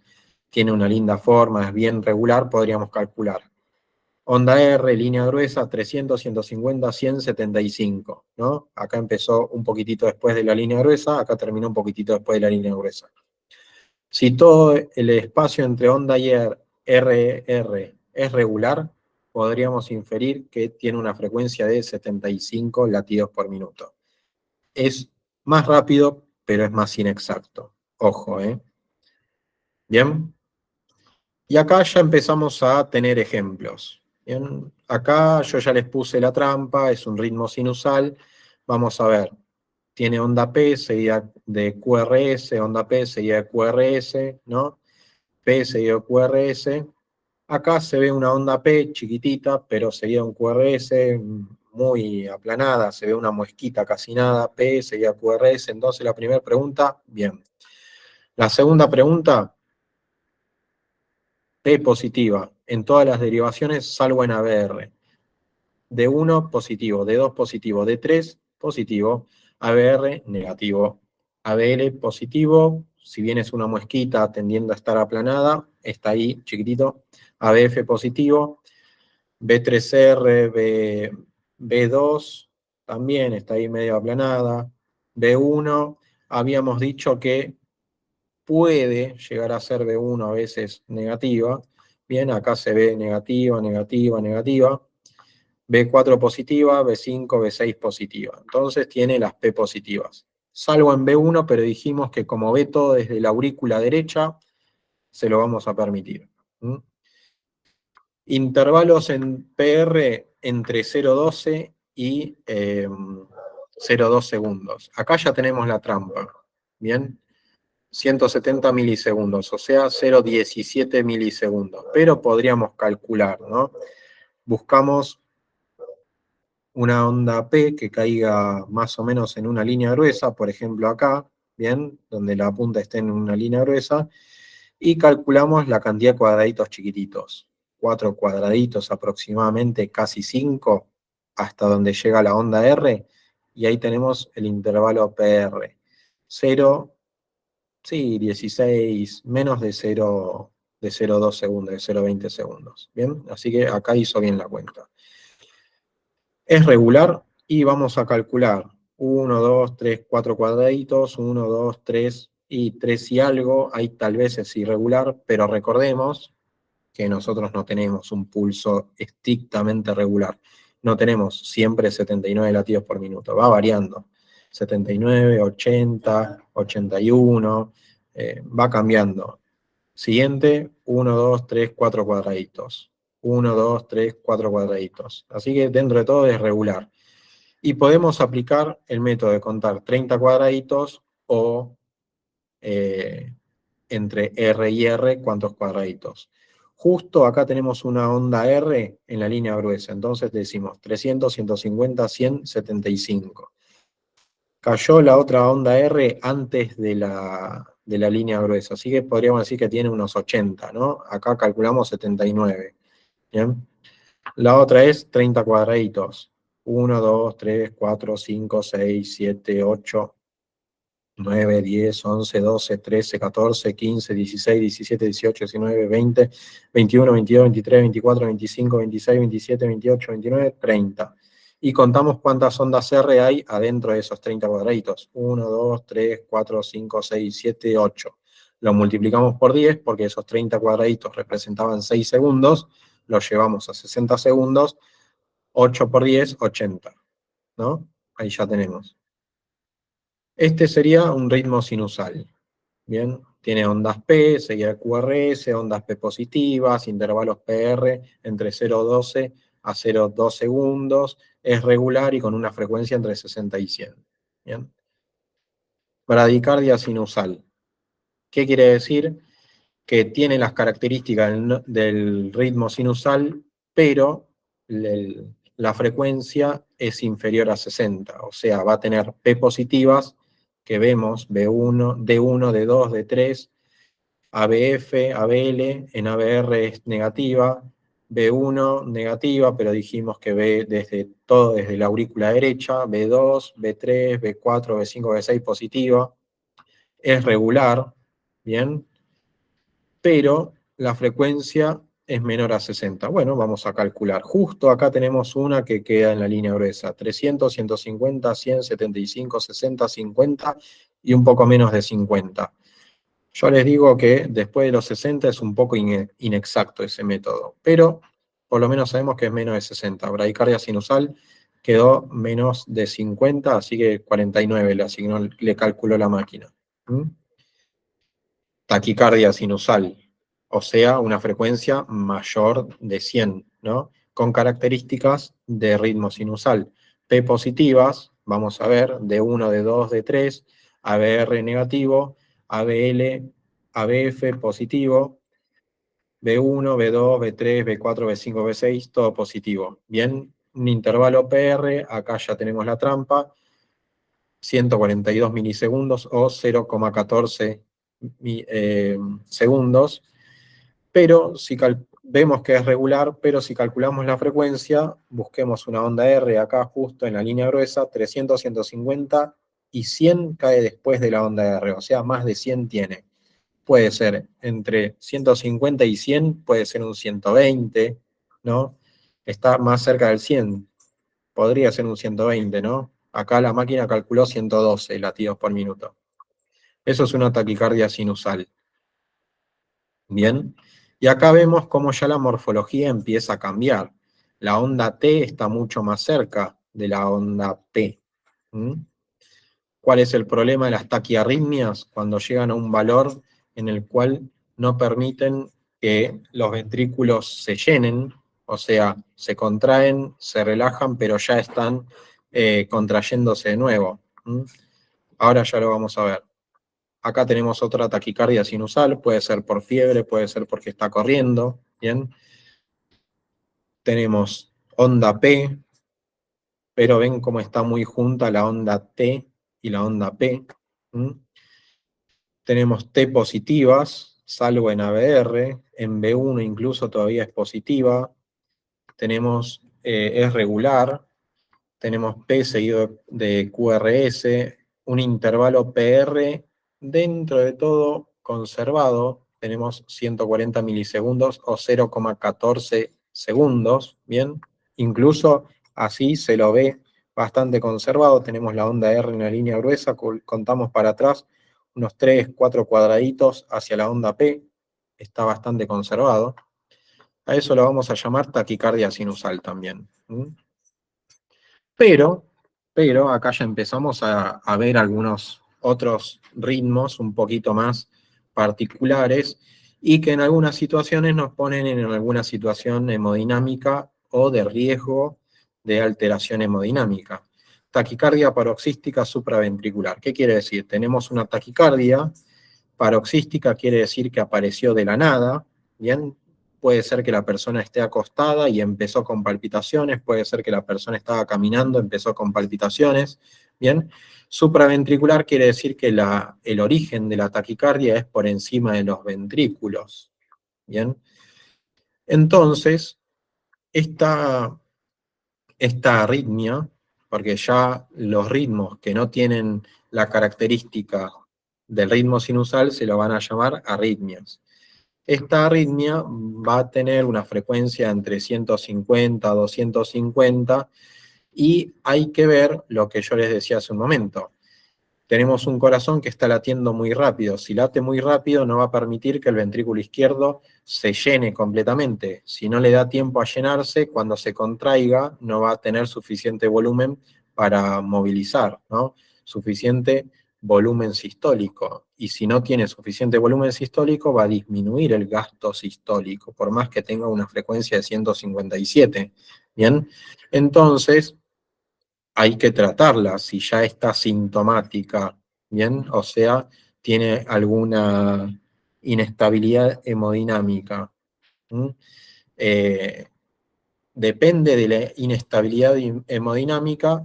tiene una linda forma, es bien regular, podríamos calcular. Onda R, línea gruesa, 300, 150, 100, 75, ¿no? Acá empezó un poquitito después de la línea gruesa, acá terminó un poquitito después de la línea gruesa. Si todo el espacio entre onda y RR es regular, podríamos inferir que tiene una frecuencia de 75 latidos por minuto. Es más rápido, pero es más inexacto. Ojo, ¿eh? ¿Bien? Y acá ya empezamos a tener ejemplos. Bien, acá yo ya les puse la trampa, es un ritmo sinusal. Vamos a ver, tiene onda P seguida de QRS, onda P seguida de QRS, ¿no? P seguido de QRS. Acá se ve una onda P chiquitita, pero seguida de un QRS muy aplanada, se ve una muesquita casi nada, P seguida de QRS. Entonces la primera pregunta, bien. La segunda pregunta, P positiva en todas las derivaciones salvo en ABR. D1 positivo, D2 positivo, D3 positivo, ABR negativo. ABL positivo, si bien es una muesquita tendiendo a estar aplanada, está ahí chiquitito. ABF positivo, B3R, B2 también está ahí medio aplanada. B1, habíamos dicho que puede llegar a ser B1 a veces negativa. Bien, acá se ve negativa, negativa, negativa. B4 positiva, B5, B6 positiva. Entonces tiene las P positivas. Salvo en B1, pero dijimos que como ve todo desde la aurícula derecha, se lo vamos a permitir. Intervalos en PR entre 0,12 y 0,2 segundos. Acá ya tenemos la trampa. Bien, 170 milisegundos, o sea, 0,17 milisegundos. Pero podríamos calcular, ¿no? Buscamos una onda P que caiga más o menos en una línea gruesa, por ejemplo acá, ¿bien? Donde la punta esté en una línea gruesa, y calculamos la cantidad de cuadraditos chiquititos. 4 cuadraditos aproximadamente, casi 5, hasta donde llega la onda R, y ahí tenemos el intervalo PR. 0, sí, 16, menos de 0, de 0,2 segundos, de 0,20 segundos. ¿Bien? Así que acá hizo bien la cuenta. Es regular y vamos a calcular 1, 2, 3, 4 cuadraditos, 1, 2, 3 y 3 y algo, ahí tal vez es irregular, pero recordemos que nosotros no tenemos un pulso estrictamente regular, no tenemos siempre 79 latidos por minuto, va variando, 79, 80, 81, va cambiando. Siguiente, 1, 2, 3, 4 cuadraditos. 1, 2, 3, 4 cuadraditos. Así que dentro de todo es regular. Y podemos aplicar el método de contar 30 cuadraditos o entre R y R, cuántos cuadraditos. Justo acá tenemos una onda R en la línea gruesa, entonces decimos 300, 150, 100, 75. Cayó la otra onda R antes de la línea gruesa, así que podríamos decir que tiene unos 80, ¿no? Acá calculamos 79, ¿bien? La otra es 30 cuadraditos. 1, 2, 3, 4, 5, 6, 7, 8, 9, 10, 11, 12, 13, 14, 15, 16, 17, 18, 19, 20, 21, 22, 23, 24, 25, 26, 27, 28, 29, 30. Y contamos cuántas ondas R hay adentro de esos 30 cuadraditos. 1, 2, 3, 4, 5, 6, 7, 8. Lo multiplicamos por 10 porque esos 30 cuadraditos representaban 6 segundos. Los llevamos a 60 segundos. 8 por 10, 80. ¿No? Ahí ya tenemos. Este sería un ritmo sinusal. Bien, tiene ondas P, seguida de QRS, ondas P positivas, intervalos PR entre 0,12 a 0,2 segundos, es regular y con una frecuencia entre 60 y 100. Bien. Bradicardia sinusal. ¿Qué quiere decir? Que tiene las características del ritmo sinusal, pero la frecuencia es inferior a 60, o sea, va a tener P positivas que vemos, B1, D1, D2, D3, ABF, ABL, en ABR es negativa, B1 negativa, pero dijimos que B desde la aurícula derecha, B2, B3, B4, B5, B6 positiva. Es regular, ¿bien? Pero la frecuencia es menor a 60. Bueno, vamos a calcular. Justo acá tenemos una que queda en la línea gruesa. 300, 150, 100, 75, 60, 50 y un poco menos de 50. Yo les digo que después de los 60 es un poco inexacto ese método, pero por lo menos sabemos que es menos de 60. Bradicardia sinusal quedó menos de 50, así que 49 le calculó la máquina. ¿Mm? Taquicardia sinusal, o sea, una frecuencia mayor de 100, ¿no? Con características de ritmo sinusal. P positivas, vamos a ver, D1, D2, D3, ABR negativo, ABL, ABF positivo, B1, B2, B3, B4, B5, B6, todo positivo. Bien, un intervalo PR, acá ya tenemos la trampa, 142 milisegundos o 0,14 segundos, pero si vemos que es regular, pero si calculamos la frecuencia, busquemos una onda R acá justo en la línea gruesa, 300, 150 y 100 cae después de la onda R, o sea, más de 100 tiene. Puede ser entre 150 y 100, puede ser un 120, ¿no? Está más cerca del 100, podría ser un 120, ¿no? Acá la máquina calculó 112 latidos por minuto. Eso es una taquicardia sinusal. Bien. Y acá vemos cómo ya la morfología empieza a cambiar. La onda T está mucho más cerca de la onda P. ¿Mm? ¿Cuál es el problema de las taquiarritmias? Cuando llegan a un valor en el cual no permiten que los ventrículos se llenen, o sea, se contraen, se relajan, pero ya están contrayéndose de nuevo. ¿Mm? Ahora ya lo vamos a ver. Acá tenemos otra taquicardia sinusal, puede ser por fiebre, puede ser porque está corriendo, ¿bien? Tenemos onda P, pero ven cómo está muy junta la onda T y la onda P. ¿Mm? Tenemos T positivas, salvo en ABR, en B1 incluso todavía es positiva. Tenemos, es regular, tenemos P seguido de QRS, un intervalo PR dentro de todo conservado, tenemos 140 milisegundos o 0,14 segundos, ¿bien? Incluso así se lo ve bastante conservado, tenemos la onda R en la línea gruesa, contamos para atrás unos 3, 4 cuadraditos hacia la onda P, está bastante conservado. A eso lo vamos a llamar taquicardia sinusal también. Pero, acá ya empezamos a ver algunos otros ritmos un poquito más particulares y que en algunas situaciones nos ponen en alguna situación hemodinámica o de riesgo de alteración hemodinámica. Taquicardia paroxística supraventricular. ¿Qué quiere decir? Tenemos una taquicardia paroxística, quiere decir que apareció de la nada, ¿bien? Puede ser que la persona esté acostada y empezó con palpitaciones, puede ser que la persona estaba caminando, empezó con palpitaciones, ¿bien? Supraventricular quiere decir que el origen de la taquicardia es por encima de los ventrículos, ¿bien? Entonces, esta arritmia, porque ya los ritmos que no tienen la característica del ritmo sinusal se lo van a llamar arritmias. Esta arritmia va a tener una frecuencia entre 150 a 250 y hay que ver lo que yo les decía hace un momento. Tenemos un corazón que está latiendo muy rápido. Si late muy rápido no va a permitir que el ventrículo izquierdo se llene completamente. Si no le da tiempo a llenarse, cuando se contraiga no va a tener suficiente volumen para movilizar, ¿no? Suficiente volumen sistólico. Y si no tiene suficiente volumen sistólico, va a disminuir el gasto sistólico, por más que tenga una frecuencia de 157. ¿Bien? Entonces, hay que tratarla si ya está sintomática, ¿bien? O sea, tiene alguna inestabilidad hemodinámica. Eh, Depende de la inestabilidad hemodinámica,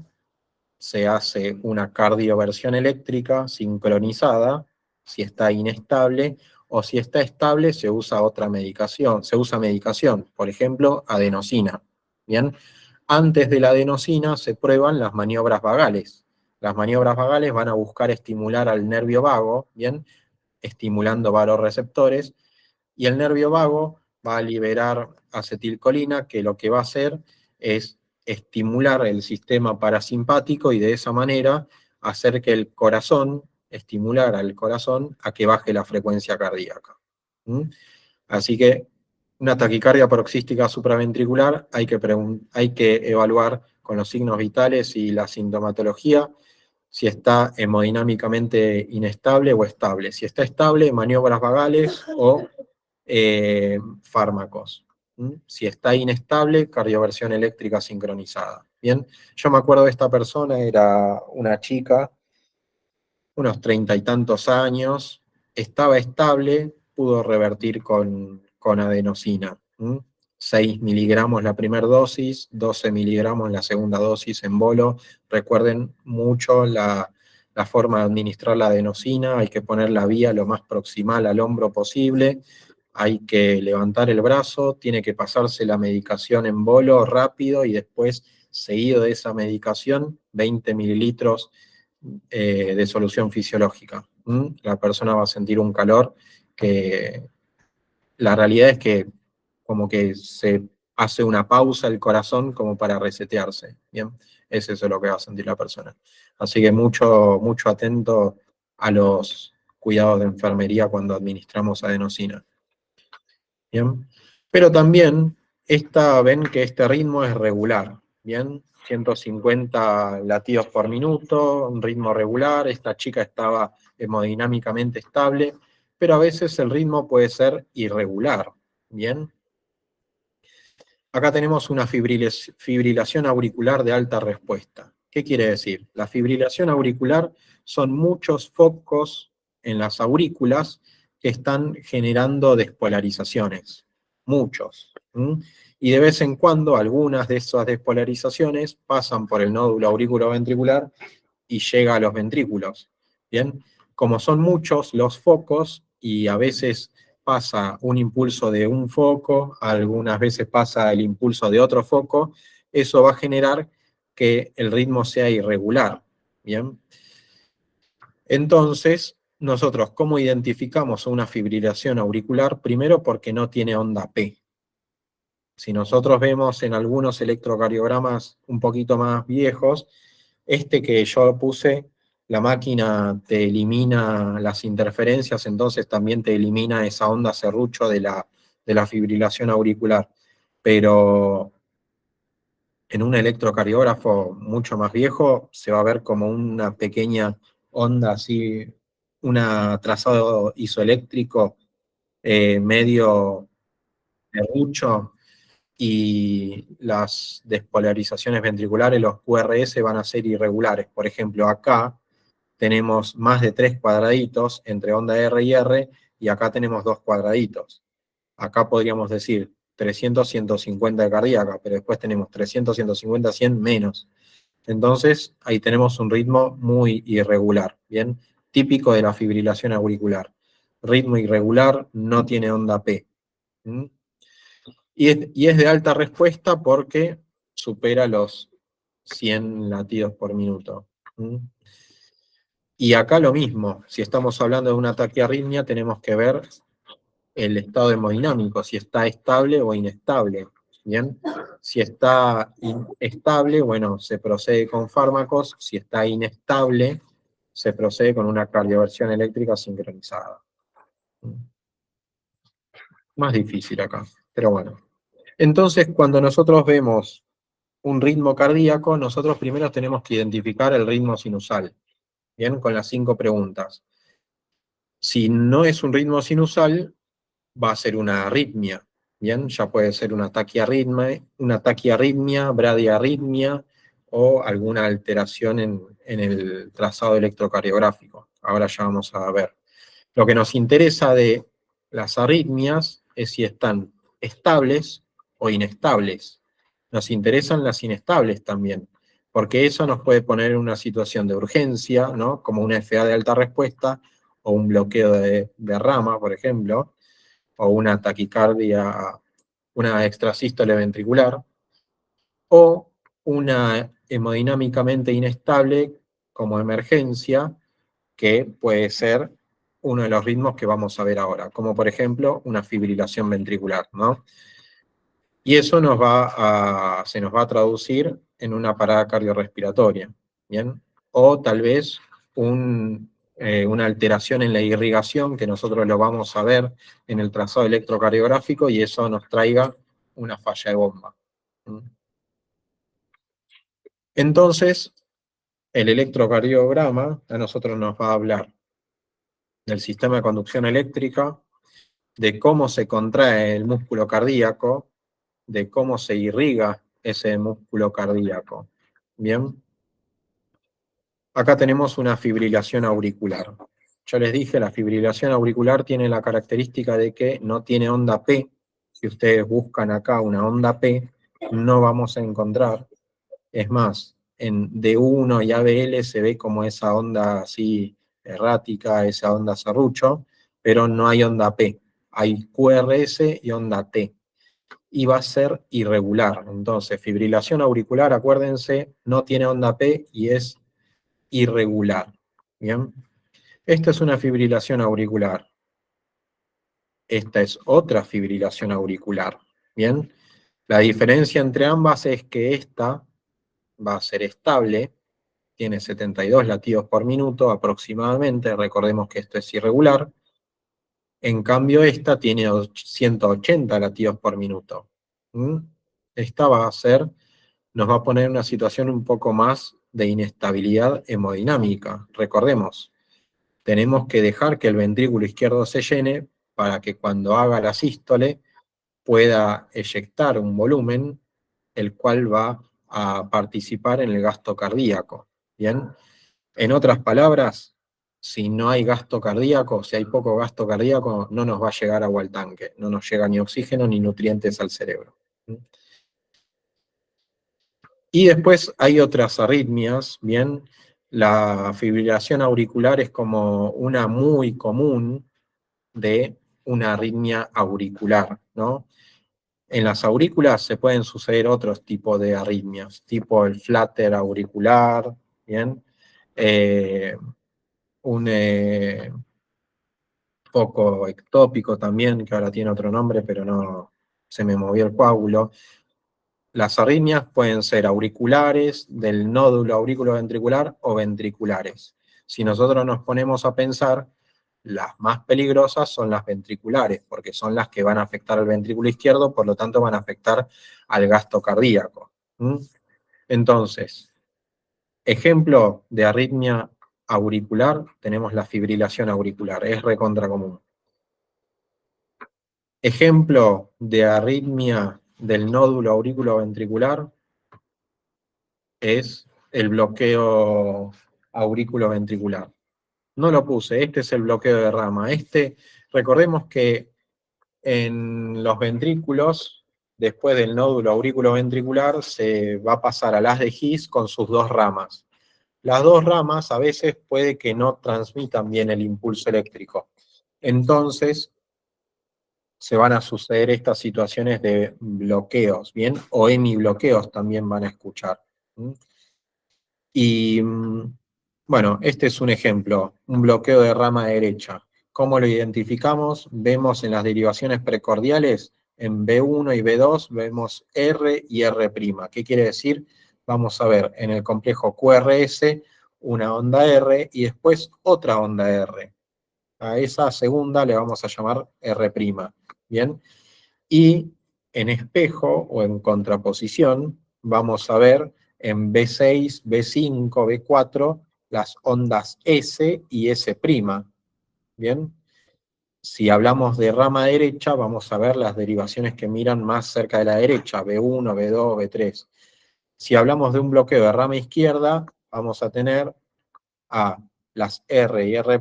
se hace una cardioversión eléctrica sincronizada, si está inestable, o si está estable se usa otra medicación, por ejemplo, adenosina, ¿bien? Antes de la adenosina se prueban las maniobras vagales. Las maniobras vagales van a buscar estimular al nervio vago, ¿bien? Estimulando vagoreceptores, y el nervio vago va a liberar acetilcolina, que lo que va a hacer es estimular el sistema parasimpático y de esa manera hacer que el corazón, estimular al corazón a que baje la frecuencia cardíaca. ¿Mm? Así que una taquicardia paroxística supraventricular hay que evaluar con los signos vitales y la sintomatología si está hemodinámicamente inestable o estable. Si está estable, maniobras vagales o fármacos. Si está inestable, cardioversión eléctrica sincronizada. Bien, yo me acuerdo de esta persona, era una chica, unos 30 y tantos años, estaba estable, pudo revertir con adenosina. 6 miligramos la primera dosis, 12 miligramos la segunda dosis en bolo. Recuerden mucho la forma de administrar la adenosina, hay que poner la vía lo más proximal al hombro posible, hay que levantar el brazo, tiene que pasarse la medicación en bolo rápido y después, seguido de esa medicación, 20 mililitros de solución fisiológica. La persona va a sentir un calor que la realidad es que como que se hace una pausa el corazón como para resetearse. Bien, es eso lo que va a sentir la persona. Así que mucho, mucho atento a los cuidados de enfermería cuando administramos adenosina. Bien, pero también ven que este ritmo es regular. Bien, 150 latidos por minuto, un ritmo regular. Esta chica estaba hemodinámicamente estable, pero a veces el ritmo puede ser irregular. Bien, acá tenemos una fibrilación auricular de alta respuesta. ¿Qué quiere decir? La fibrilación auricular son muchos focos en las aurículas que están generando despolarizaciones. Muchos. Y de vez en cuando algunas de esas despolarizaciones pasan por el nódulo auriculoventricular y llega a los ventrículos. Bien, como son muchos los focos y a veces pasa un impulso de un foco, algunas veces pasa el impulso de otro foco, eso va a generar que el ritmo sea irregular. Bien, entonces nosotros, ¿cómo identificamos una fibrilación auricular? Primero, porque no tiene onda P. Si nosotros vemos en algunos electrocardiogramas un poquito más viejos, este que yo puse, la máquina te elimina las interferencias, entonces también te elimina esa onda serrucho de la fibrilación auricular. Pero en un electrocardiógrafo mucho más viejo se va a ver como una pequeña onda así, un trazado isoeléctrico medio serrucho, y las despolarizaciones ventriculares, los QRS, van a ser irregulares. Por ejemplo, acá tenemos más de 3 cuadraditos entre onda R y R, y acá tenemos 2 cuadraditos. Acá podríamos decir 300, 150 de cardíaca, pero después tenemos 300, 150, 100 menos. Entonces, ahí tenemos un ritmo muy irregular, ¿bien? Típico de la fibrilación auricular. Ritmo irregular, no tiene onda P. Y es de alta respuesta porque supera los 100 latidos por minuto. Y acá lo mismo, si estamos hablando de una taquiarritmia, tenemos que ver el estado hemodinámico, si está estable o inestable. ¿Bien? Si está estable, bueno, se procede con fármacos. Si está inestable, se procede con una cardioversión eléctrica sincronizada. Más difícil acá, pero bueno. Entonces, cuando nosotros vemos un ritmo cardíaco, nosotros primero tenemos que identificar el ritmo sinusal, ¿bien? Con las 5 preguntas. Si no es un ritmo sinusal, va a ser una arritmia, ¿bien? Ya puede ser una taquiarritmia, bradiarritmia o alguna alteración en el trazado electrocardiográfico. Ahora ya vamos a ver. Lo que nos interesa de las arritmias es si están estables o inestables. Nos interesan las inestables también, porque eso nos puede poner en una situación de urgencia, ¿no? Como una FA de alta respuesta, o un bloqueo de rama, por ejemplo, o una taquicardia, una extrasístole ventricular, o una hemodinámicamente inestable como emergencia, que puede ser uno de los ritmos que vamos a ver ahora, como por ejemplo una fibrilación ventricular, ¿no? Y eso se nos va a traducir en una parada cardiorrespiratoria, ¿bien? O tal vez una alteración en la irrigación, que nosotros lo vamos a ver en el trazado electrocardiográfico, y eso nos traiga una falla de bomba. Entonces, el electrocardiograma a nosotros nos va a hablar del sistema de conducción eléctrica, de cómo se contrae el músculo cardíaco, de cómo se irriga ese músculo cardíaco. Bien, acá tenemos una fibrilación auricular. Yo les dije, la fibrilación auricular tiene la característica de que no tiene onda P. Si ustedes buscan acá una onda P, no vamos a encontrar. Es más, en D1 y ABL se ve como esa onda así errática, esa onda serrucho, pero no hay onda P. Hay QRS y onda T. Y va a ser irregular. Entonces, fibrilación auricular, acuérdense, no tiene onda P y es irregular. ¿Bien? Esta es una fibrilación auricular. Esta es otra fibrilación auricular. ¿Bien? La diferencia entre ambas es que esta va a ser estable, tiene 72 latidos por minuto aproximadamente, recordemos que esto es irregular. En cambio esta tiene 180 latidos por minuto. Esta nos va a poner en una situación un poco más de inestabilidad hemodinámica. Recordemos, tenemos que dejar que el ventrículo izquierdo se llene para que cuando haga la sístole pueda eyectar un volumen, el cual va a participar en el gasto cardíaco. ¿Bien? En otras palabras, si no hay gasto cardíaco, si hay poco gasto cardíaco, no nos va a llegar agua al tanque, no nos llega ni oxígeno ni nutrientes al cerebro. Y después hay otras arritmias, ¿bien? La fibrilación auricular es como una muy común de una arritmia auricular, ¿no? En las aurículas se pueden suceder otros tipos de arritmias, tipo el flutter auricular, ¿bien? Un poco ectópico también, que ahora tiene otro nombre, pero no se me movió el coágulo. Las arritmias pueden ser auriculares, del nódulo auriculoventricular o ventriculares. Si nosotros nos ponemos a pensar, las más peligrosas son las ventriculares, porque son las que van a afectar al ventrículo izquierdo, por lo tanto van a afectar al gasto cardíaco. Entonces, ejemplo de arritmia auricular, tenemos la fibrilación auricular, es recontra común. Ejemplo de arritmia del nódulo auriculoventricular es el bloqueo auriculoventricular. No lo puse, este es el bloqueo de rama. Recordemos que en los ventrículos, después del nódulo auriculoventricular, se va a pasar al haz de His con sus dos ramas. Las dos ramas a veces puede que no transmitan bien el impulso eléctrico. Entonces, se van a suceder estas situaciones de bloqueos, ¿bien? O hemibloqueos también van a escuchar. Y bueno, este es un ejemplo, un bloqueo de rama derecha. ¿Cómo lo identificamos? Vemos en las derivaciones precordiales, en B1 y B2, vemos R y R'. ¿Qué quiere decir? Vamos a ver en el complejo QRS una onda R y después otra onda R. A esa segunda le vamos a llamar R'. ¿Bien? Y en espejo o en contraposición vamos a ver en B6, B5, B4 las ondas S y S'. ¿Bien? Si hablamos de rama derecha, vamos a ver las derivaciones que miran más cerca de la derecha, B1, B2, B3. Si hablamos de un bloqueo de rama izquierda, vamos a tener a las R y R'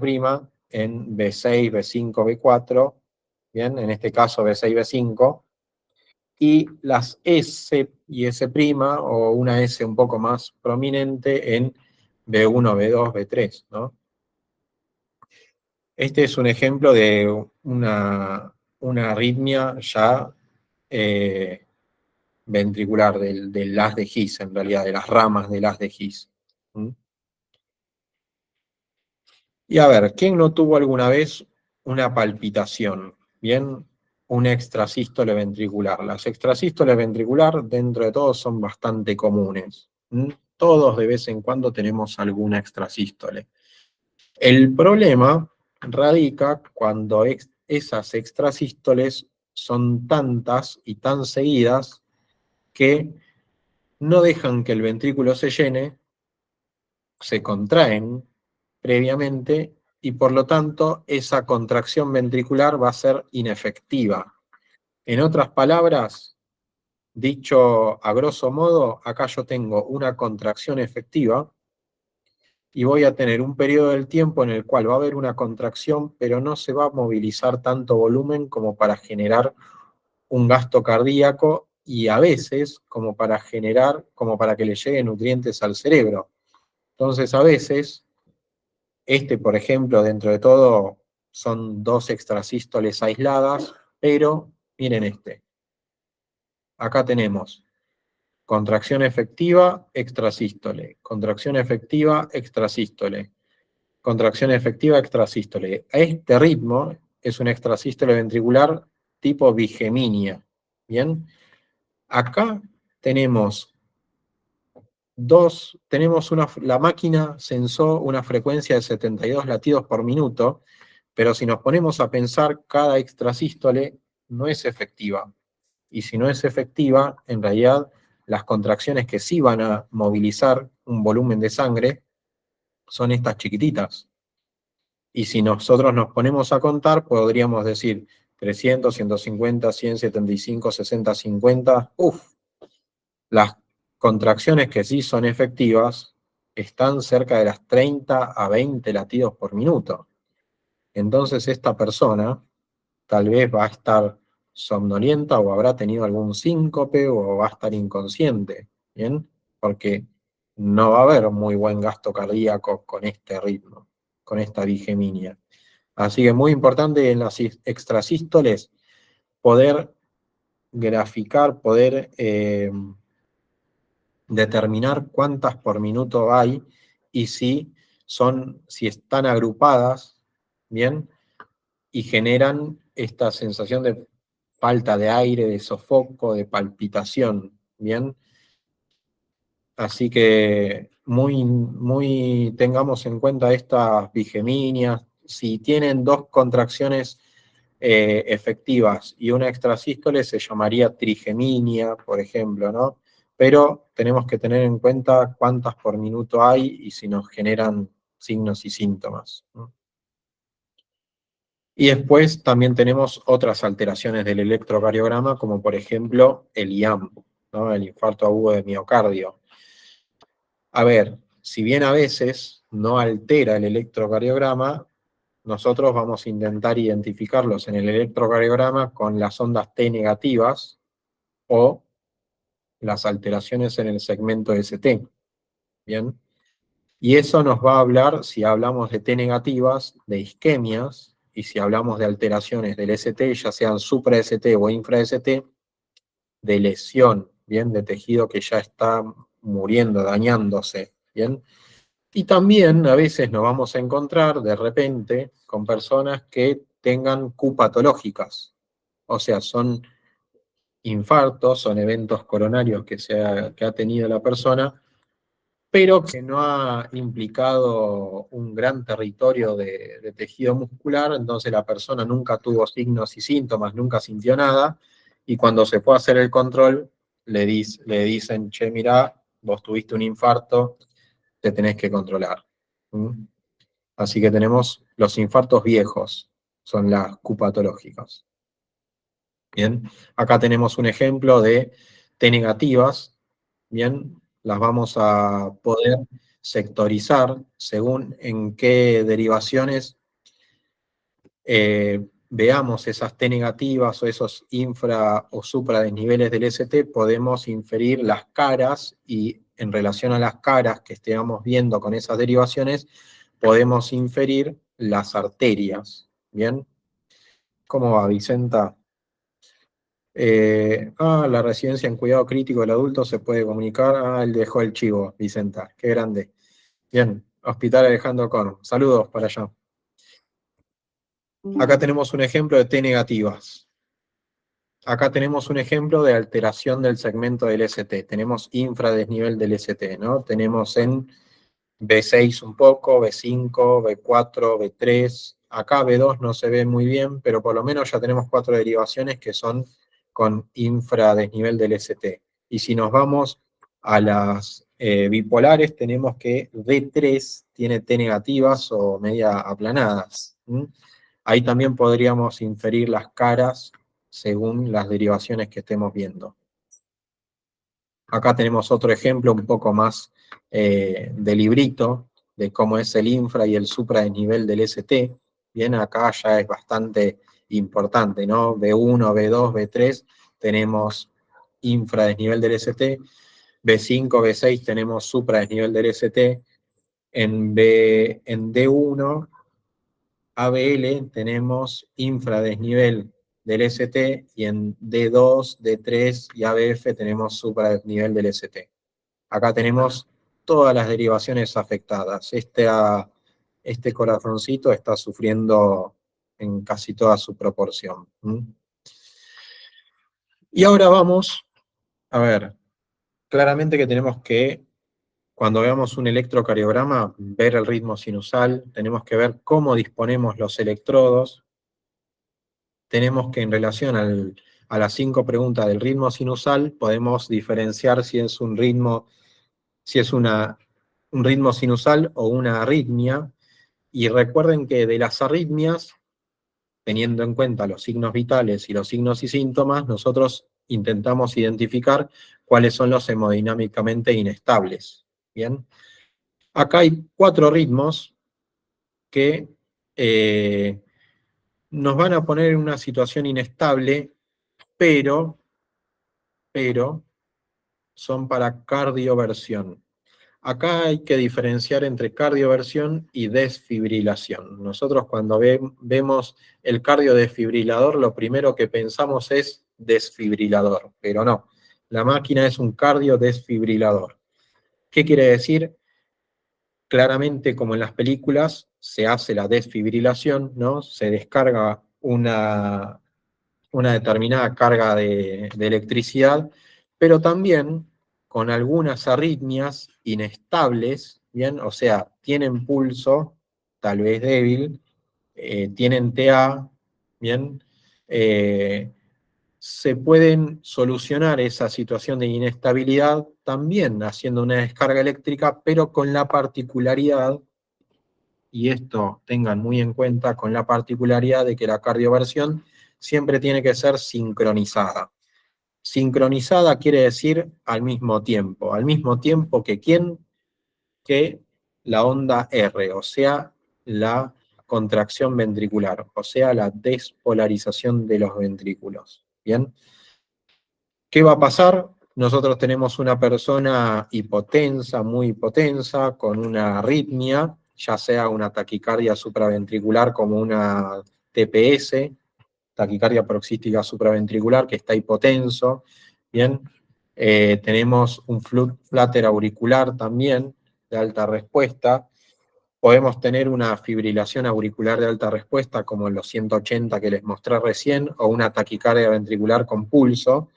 en B6, B5, B4, ¿bien? En este caso B6, B5, y las S y S', o una S un poco más prominente en B1, B2, B3, ¿no? Este es un ejemplo de una arritmia ya ventricular, del haz de His, en realidad, de las ramas del haz de His. ¿Mm? Y a ver, ¿quién no tuvo alguna vez una palpitación? Bien, una extrasístole ventricular. Las extrasístoles ventricular, dentro de todo, son bastante comunes. ¿Mm? Todos de vez en cuando tenemos alguna extrasístole. El problema radica cuando esas extrasístoles son tantas y tan seguidas que no dejan que el ventrículo se llene, se contraen previamente y por lo tanto esa contracción ventricular va a ser inefectiva. En otras palabras, dicho a grosso modo, acá yo tengo una contracción efectiva y voy a tener un periodo del tiempo en el cual va a haber una contracción, pero no se va a movilizar tanto volumen como para generar un gasto cardíaco y a veces como para generar, como para que le lleguen nutrientes al cerebro. Entonces a veces, por ejemplo, dentro de todo, son dos extrasístoles aisladas, pero miren acá tenemos contracción efectiva, extrasístole, contracción efectiva, extrasístole, contracción efectiva extrasístole. A este ritmo es una extrasístole ventricular tipo bigeminia. ¿Bien? Acá tenemos la máquina sensó una frecuencia de 72 latidos por minuto, pero si nos ponemos a pensar, cada extrasístole no es efectiva. Y si no es efectiva, en realidad las contracciones que sí van a movilizar un volumen de sangre son estas chiquititas. Y si nosotros nos ponemos a contar, podríamos decir 300, 150, 100, 75, 60, 50. Las contracciones que sí son efectivas están cerca de las 30 a 20 latidos por minuto. Entonces esta persona tal vez va a estar somnolienta o habrá tenido algún síncope o va a estar inconsciente, ¿bien? Porque no va a haber muy buen gasto cardíaco con este ritmo, con esta bigeminia. Así que es muy importante en las extrasístoles poder graficar, poder determinar cuántas por minuto hay y si están agrupadas, ¿bien? Y generan esta sensación de falta de aire, de sofoco, de palpitación, ¿bien? Así que muy tengamos en cuenta estas bigeminias. Si tienen dos contracciones efectivas y una extrasístole, se llamaría trigeminia, por ejemplo, ¿no? Pero tenemos que tener en cuenta cuántas por minuto hay y si nos generan signos y síntomas, ¿no? Y después también tenemos otras alteraciones del electrocardiograma, como por ejemplo el IAM, ¿no? El infarto agudo de miocardio. A ver, si bien a veces no altera el electrocardiograma, nosotros vamos a intentar identificarlos en el electrocardiograma con las ondas T negativas o las alteraciones en el segmento ST. ¿Bien? Y eso nos va a hablar, si hablamos de T negativas, de isquemias, y si hablamos de alteraciones del ST, ya sean supra-ST o infra-ST, de lesión, ¿bien? De tejido que ya está muriendo, dañándose, ¿bien? Y también a veces nos vamos a encontrar de repente con personas que tengan Q patológicas, o sea, son infartos, son eventos coronarios que ha tenido la persona, pero que no ha implicado un gran territorio de tejido muscular, entonces la persona nunca tuvo signos y síntomas, nunca sintió nada, y cuando se fue a hacer el control, le dicen, che, mirá, vos tuviste un infarto, te tenés que controlar. ¿Mm? Así que tenemos los infartos viejos, son las Q patológicas. Bien, acá tenemos un ejemplo de T negativas, bien, las vamos a poder sectorizar según en qué derivaciones veamos esas T negativas o esos infra o supra desniveles del ST, podemos inferir las caras y en relación a las caras que estemos viendo con esas derivaciones, podemos inferir las arterias. ¿Bien? ¿Cómo va, Vicenta? La residencia en cuidado crítico del adulto se puede comunicar. Él dejó el chivo, Vicenta. Qué grande. Bien, Hospital Alejandro Korn. Saludos para allá. Acá tenemos un ejemplo de T negativas. Acá tenemos un ejemplo de alteración del segmento del ST. Tenemos infradesnivel del ST, ¿no? Tenemos en B6 un poco, B5, B4, B3. Acá B2 no se ve muy bien, pero por lo menos ya tenemos 4 derivaciones que son con infradesnivel del ST. Y si nos vamos a las bipolares, tenemos que D3 tiene T negativas o media aplanadas. Ahí también podríamos inferir las caras según las derivaciones que estemos viendo. Acá tenemos otro ejemplo un poco más de librito, de cómo es el infra y el supra de nivel del ST. Bien, acá ya es bastante importante, ¿no? B1, B2, B3 tenemos infra desnivel del ST, B5, B6 tenemos supra desnivel del ST, en D1 ABL tenemos infradesnivel del ST y en D2, D3 y ABF tenemos supradesnivel del ST. Acá tenemos todas las derivaciones afectadas. Este corazoncito está sufriendo en casi toda su proporción. Y ahora vamos a ver, claramente que tenemos que, cuando veamos un electrocardiograma, ver el ritmo sinusal, tenemos que ver cómo disponemos los electrodos, tenemos que en relación a las 5 preguntas del ritmo sinusal, podemos diferenciar si es un ritmo, si es un ritmo sinusal o una arritmia, y recuerden que de las arritmias, teniendo en cuenta los signos vitales y los signos y síntomas, nosotros intentamos identificar cuáles son los hemodinámicamente inestables. ¿Bien? Acá hay 4 ritmos que nos van a poner en una situación inestable, pero son para cardioversión. Acá hay que diferenciar entre cardioversión y desfibrilación. Nosotros cuando vemos el cardiodesfibrilador, lo primero que pensamos es desfibrilador, pero no. La máquina es un cardiodesfibrilador. ¿Qué quiere decir? Claramente, como en las películas, se hace la desfibrilación, ¿no? Se descarga una determinada carga de electricidad, pero también con algunas arritmias inestables, ¿bien? O sea, tienen pulso, tal vez débil, tienen TA, ¿bien? Se pueden solucionar esa situación de inestabilidad también haciendo una descarga eléctrica, pero con la particularidad, y esto tengan muy en cuenta, con la particularidad de que la cardioversión siempre tiene que ser sincronizada. Sincronizada quiere decir al mismo tiempo que ¿quién? Que la onda R, o sea, la contracción ventricular, o sea, la despolarización de los ventrículos. ¿Bien? ¿Qué va a pasar? Nosotros tenemos una persona hipotensa, muy hipotensa, con una arritmia, ya sea una taquicardia supraventricular como una TPS, taquicardia paroxística supraventricular, que está hipotenso, ¿bien? Tenemos un flutter auricular también, de alta respuesta. Podemos tener una fibrilación auricular de alta respuesta, como los 180 que les mostré recién, o una taquicardia ventricular con pulso.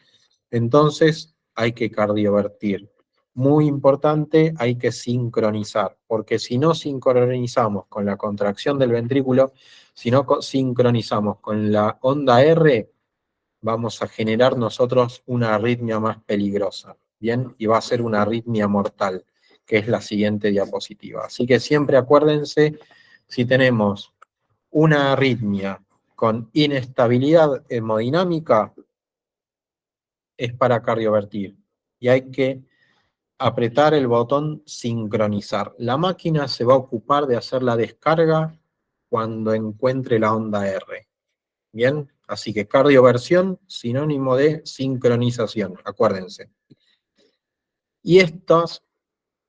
Entonces hay que cardiovertir. Muy importante, hay que sincronizar, porque si no sincronizamos con la contracción del ventrículo, si no sincronizamos con la onda R, vamos a generar nosotros una arritmia más peligrosa, ¿bien? Y va a ser una arritmia mortal, que es la siguiente diapositiva. Así que siempre acuérdense, si tenemos una arritmia con inestabilidad hemodinámica, es para cardiovertir. Y hay que apretar el botón sincronizar. La máquina se va a ocupar de hacer la descarga cuando encuentre la onda R. Bien, así que cardioversión, sinónimo de sincronización, acuérdense. Y estos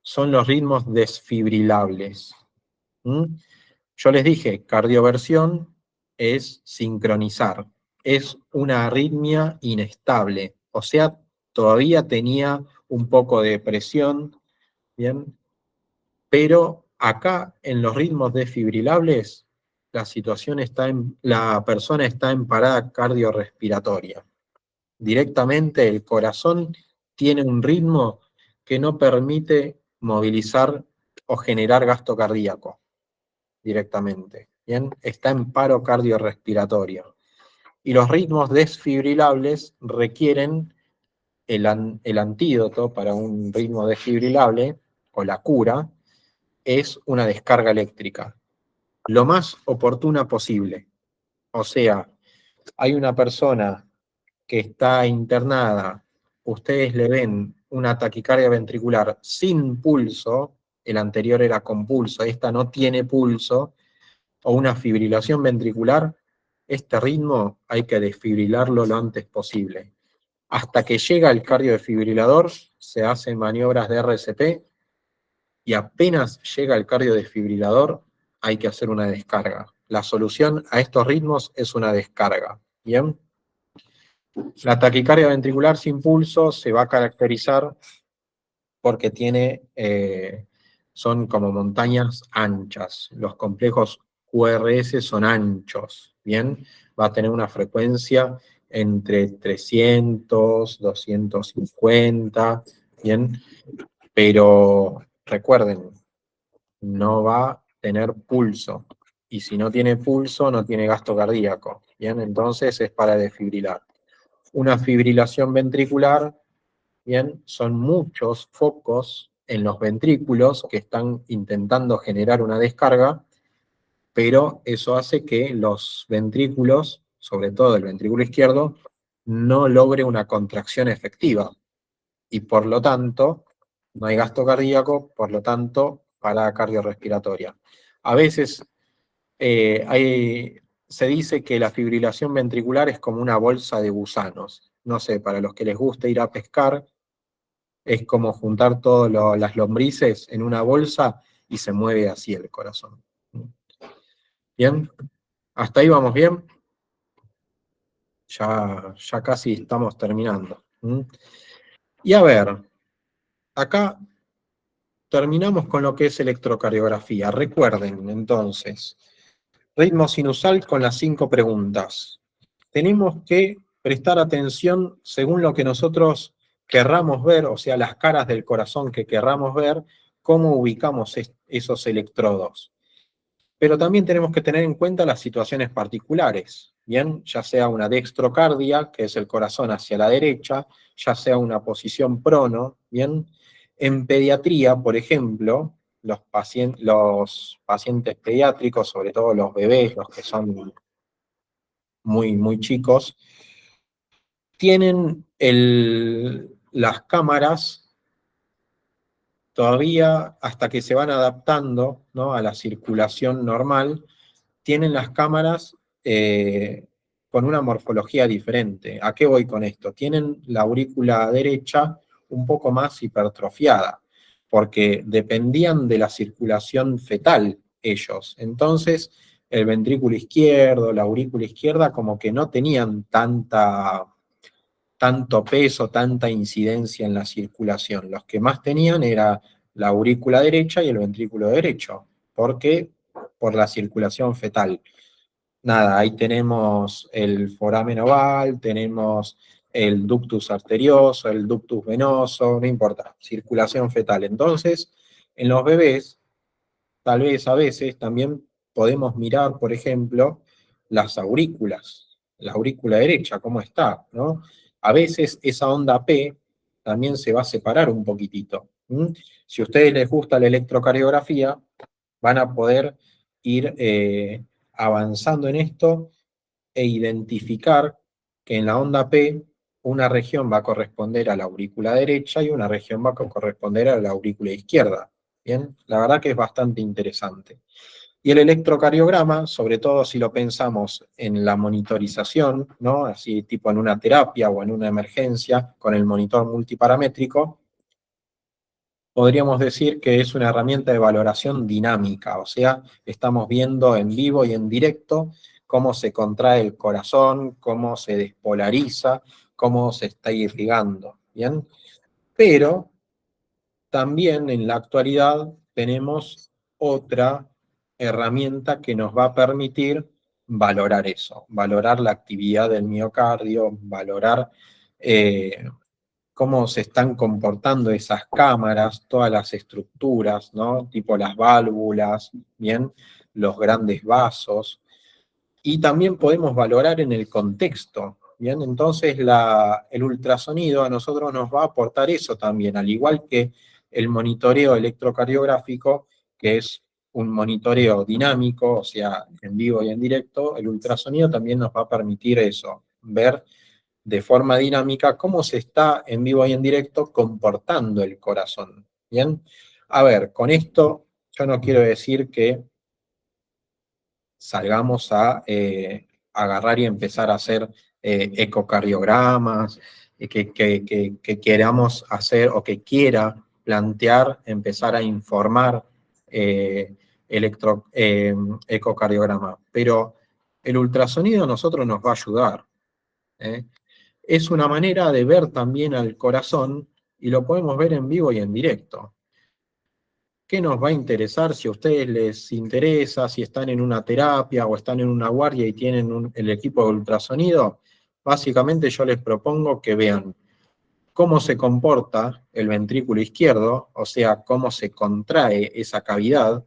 son los ritmos desfibrilables. Yo les dije, cardioversión es sincronizar, es una arritmia inestable, o sea, todavía tenía un poco de presión, ¿bien? Pero acá en los ritmos desfibrilables, la persona está en parada cardiorrespiratoria. Directamente el corazón tiene un ritmo que no permite movilizar o generar gasto cardíaco directamente. ¿Bien? Está en paro cardiorrespiratorio. Y los ritmos desfibrilables requieren el antídoto para un ritmo desfibrilable, o la cura, es una descarga eléctrica, lo más oportuna posible. O sea, hay una persona que está internada, ustedes le ven una taquicardia ventricular sin pulso, el anterior era con pulso, esta no tiene pulso, o una fibrilación ventricular, este ritmo hay que desfibrilarlo lo antes posible. Hasta que llega el cardiodefibrilador, se hacen maniobras de RCP y apenas llega el cardiodesfibrilador, hay que hacer una descarga. La solución a estos ritmos es una descarga. ¿Bien? La taquicardia ventricular sin pulso se va a caracterizar porque son como montañas anchas. Los complejos QRS son anchos, ¿bien? Va a tener una frecuencia entre 300, 250, ¿bien? Pero recuerden, no va a tener pulso. Y si no tiene pulso, no tiene gasto cardíaco, ¿bien? Entonces es para desfibrilar. Una fibrilación ventricular, bien, son muchos focos en los ventrículos que están intentando generar una descarga, pero eso hace que los ventrículos, sobre todo el ventrículo izquierdo, no logre una contracción efectiva. Y por lo tanto, no hay gasto cardíaco, por lo tanto, parada cardiorrespiratoria. A veces se dice que la fibrilación ventricular es como una bolsa de gusanos. No sé, para los que les gusta ir a pescar, es como juntar todas las lombrices en una bolsa y se mueve así el corazón. ¿Bien? ¿Hasta ahí vamos bien? Ya casi estamos terminando. Y a ver, acá terminamos con lo que es electrocardiografía. Recuerden, entonces, ritmo sinusal con las 5 preguntas. Tenemos que prestar atención según lo que nosotros querramos ver, o sea, las caras del corazón que querramos ver, cómo ubicamos esos electrodos. Pero también tenemos que tener en cuenta las situaciones particulares, ¿bien? Ya sea una dextrocardia, que es el corazón hacia la derecha, ya sea una posición prono, ¿bien? En pediatría, por ejemplo, los pacientes pediátricos, sobre todo los bebés, los que son muy, muy chicos, tienen las cámaras todavía hasta que se van adaptando, ¿no?, a la circulación normal, tienen las cámaras con una morfología diferente. ¿A qué voy con esto? Tienen la aurícula derecha un poco más hipertrofiada, porque dependían de la circulación fetal ellos. Entonces, el ventrículo izquierdo, la aurícula izquierda, como que no tenían tanto peso, tanta incidencia en la circulación. Los que más tenían era la aurícula derecha y el ventrículo derecho. ¿Por qué? Por la circulación fetal. Nada, ahí tenemos el foramen oval, tenemos el ductus arterioso, el ductus venoso, no importa, circulación fetal. Entonces, en los bebés, tal vez a veces también podemos mirar, por ejemplo, las aurículas, la aurícula derecha, cómo está, ¿no? A veces esa onda P también se va a separar un poquitito. Si a ustedes les gusta la electrocardiografía, van a poder ir avanzando en esto e identificar que en la onda P una región va a corresponder a la aurícula derecha y una región va a corresponder a la aurícula izquierda. Bien, la verdad que es bastante interesante. Y el electrocardiograma, sobre todo si lo pensamos en la monitorización, ¿no?, así tipo en una terapia o en una emergencia con el monitor multiparamétrico, podríamos decir que es una herramienta de valoración dinámica, o sea, estamos viendo en vivo y en directo cómo se contrae el corazón, cómo se despolariza, cómo se está irrigando, ¿bien? Pero también en la actualidad tenemos otra herramienta que nos va a permitir valorar eso, valorar la actividad del miocardio, valorar cómo se están comportando esas cámaras, todas las estructuras, ¿no? Tipo las válvulas, ¿bien? Los grandes vasos. Y también podemos valorar en el contexto, ¿bien? Entonces el ultrasonido a nosotros nos va a aportar eso también, al igual que el monitoreo electrocardiográfico, que es un monitoreo dinámico, o sea, en vivo y en directo, el ultrasonido también nos va a permitir eso, ver de forma dinámica cómo se está en vivo y en directo comportando el corazón. Bien, a ver, con esto yo no quiero decir que salgamos a agarrar y empezar a hacer ecocardiogramas, que queramos hacer o que quiera plantear, empezar a informar eh, ecocardiograma. Pero el ultrasonido a nosotros nos va a ayudar. ¿Eh? Es una manera de ver también al corazón y lo podemos ver en vivo y en directo. ¿Qué nos va a interesar si a ustedes les interesa, si están en una terapia o están en una guardia y tienen el equipo de ultrasonido? Básicamente yo les propongo que vean cómo se comporta el ventrículo izquierdo, o sea, cómo se contrae esa cavidad,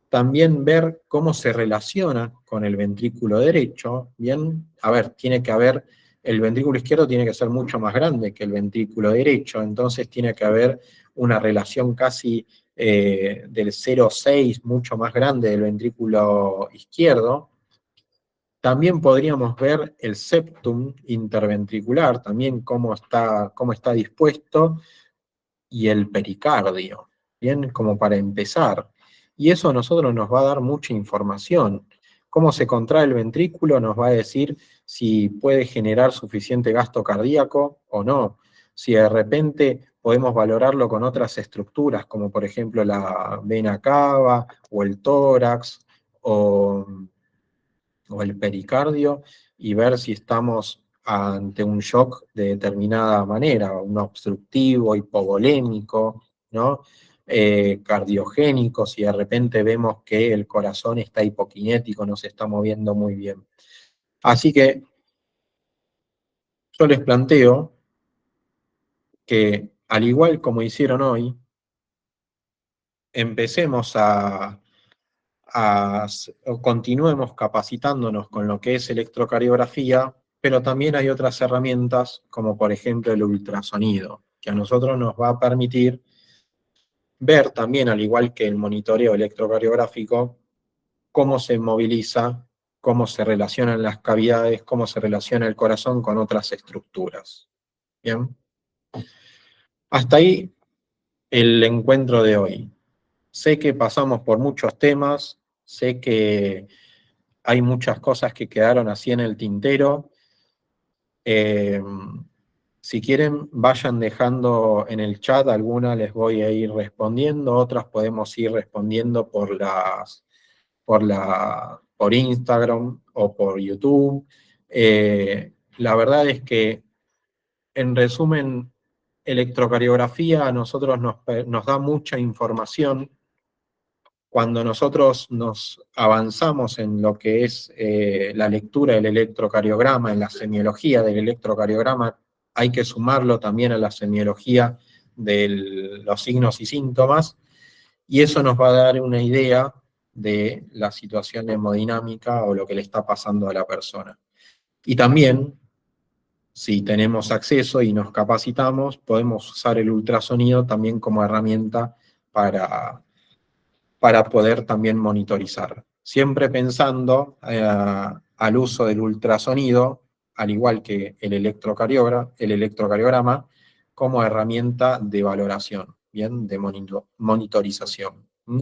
también ver cómo se relaciona con el ventrículo derecho, ¿bien? A ver, tiene que haber, el ventrículo izquierdo tiene que ser mucho más grande que el ventrículo derecho, entonces tiene que haber una relación casi del 0,6, mucho más grande del ventrículo izquierdo. También podríamos ver el septum interventricular, también cómo está dispuesto, y el pericardio, ¿bien? Como para empezar. Y eso a nosotros nos va a dar mucha información. Cómo se contrae el ventrículo nos va a decir si puede generar suficiente gasto cardíaco o no. Si de repente podemos valorarlo con otras estructuras, como por ejemplo la vena cava o el tórax o el pericardio, y ver si estamos ante un shock de determinada manera, un obstructivo, hipovolémico, ¿no? Cardiogénico, si de repente vemos que el corazón está hipokinético, no se está moviendo muy bien. Así que yo les planteo que, al igual como hicieron hoy, empecemos o continuemos capacitándonos con lo que es electrocardiografía, pero también hay otras herramientas, como por ejemplo el ultrasonido, que a nosotros nos va a permitir ver también, al igual que el monitoreo electrocardiográfico, cómo se moviliza, cómo se relacionan las cavidades, cómo se relaciona el corazón con otras estructuras. ¿Bien? Hasta ahí el encuentro de hoy. Sé que pasamos por muchos temas, sé que hay muchas cosas que quedaron así en el tintero. Eh, si quieren, vayan dejando en el chat, algunas les voy a ir respondiendo, otras podemos ir respondiendo por Instagram o por YouTube. La verdad es que, en resumen, electrocardiografía a nosotros nos da mucha información. Cuando nosotros nos avanzamos en lo que es la lectura del electrocardiograma, en la semiología del electrocardiograma, hay que sumarlo también a la semiología de los signos y síntomas, y eso nos va a dar una idea de la situación hemodinámica o lo que le está pasando a la persona. Y también, si tenemos acceso y nos capacitamos, podemos usar el ultrasonido también como herramienta para poder también monitorizar. Siempre pensando al uso del ultrasonido, al igual que el electrocardiograma, como herramienta de valoración, ¿bien? De monitorización. ¿Mm?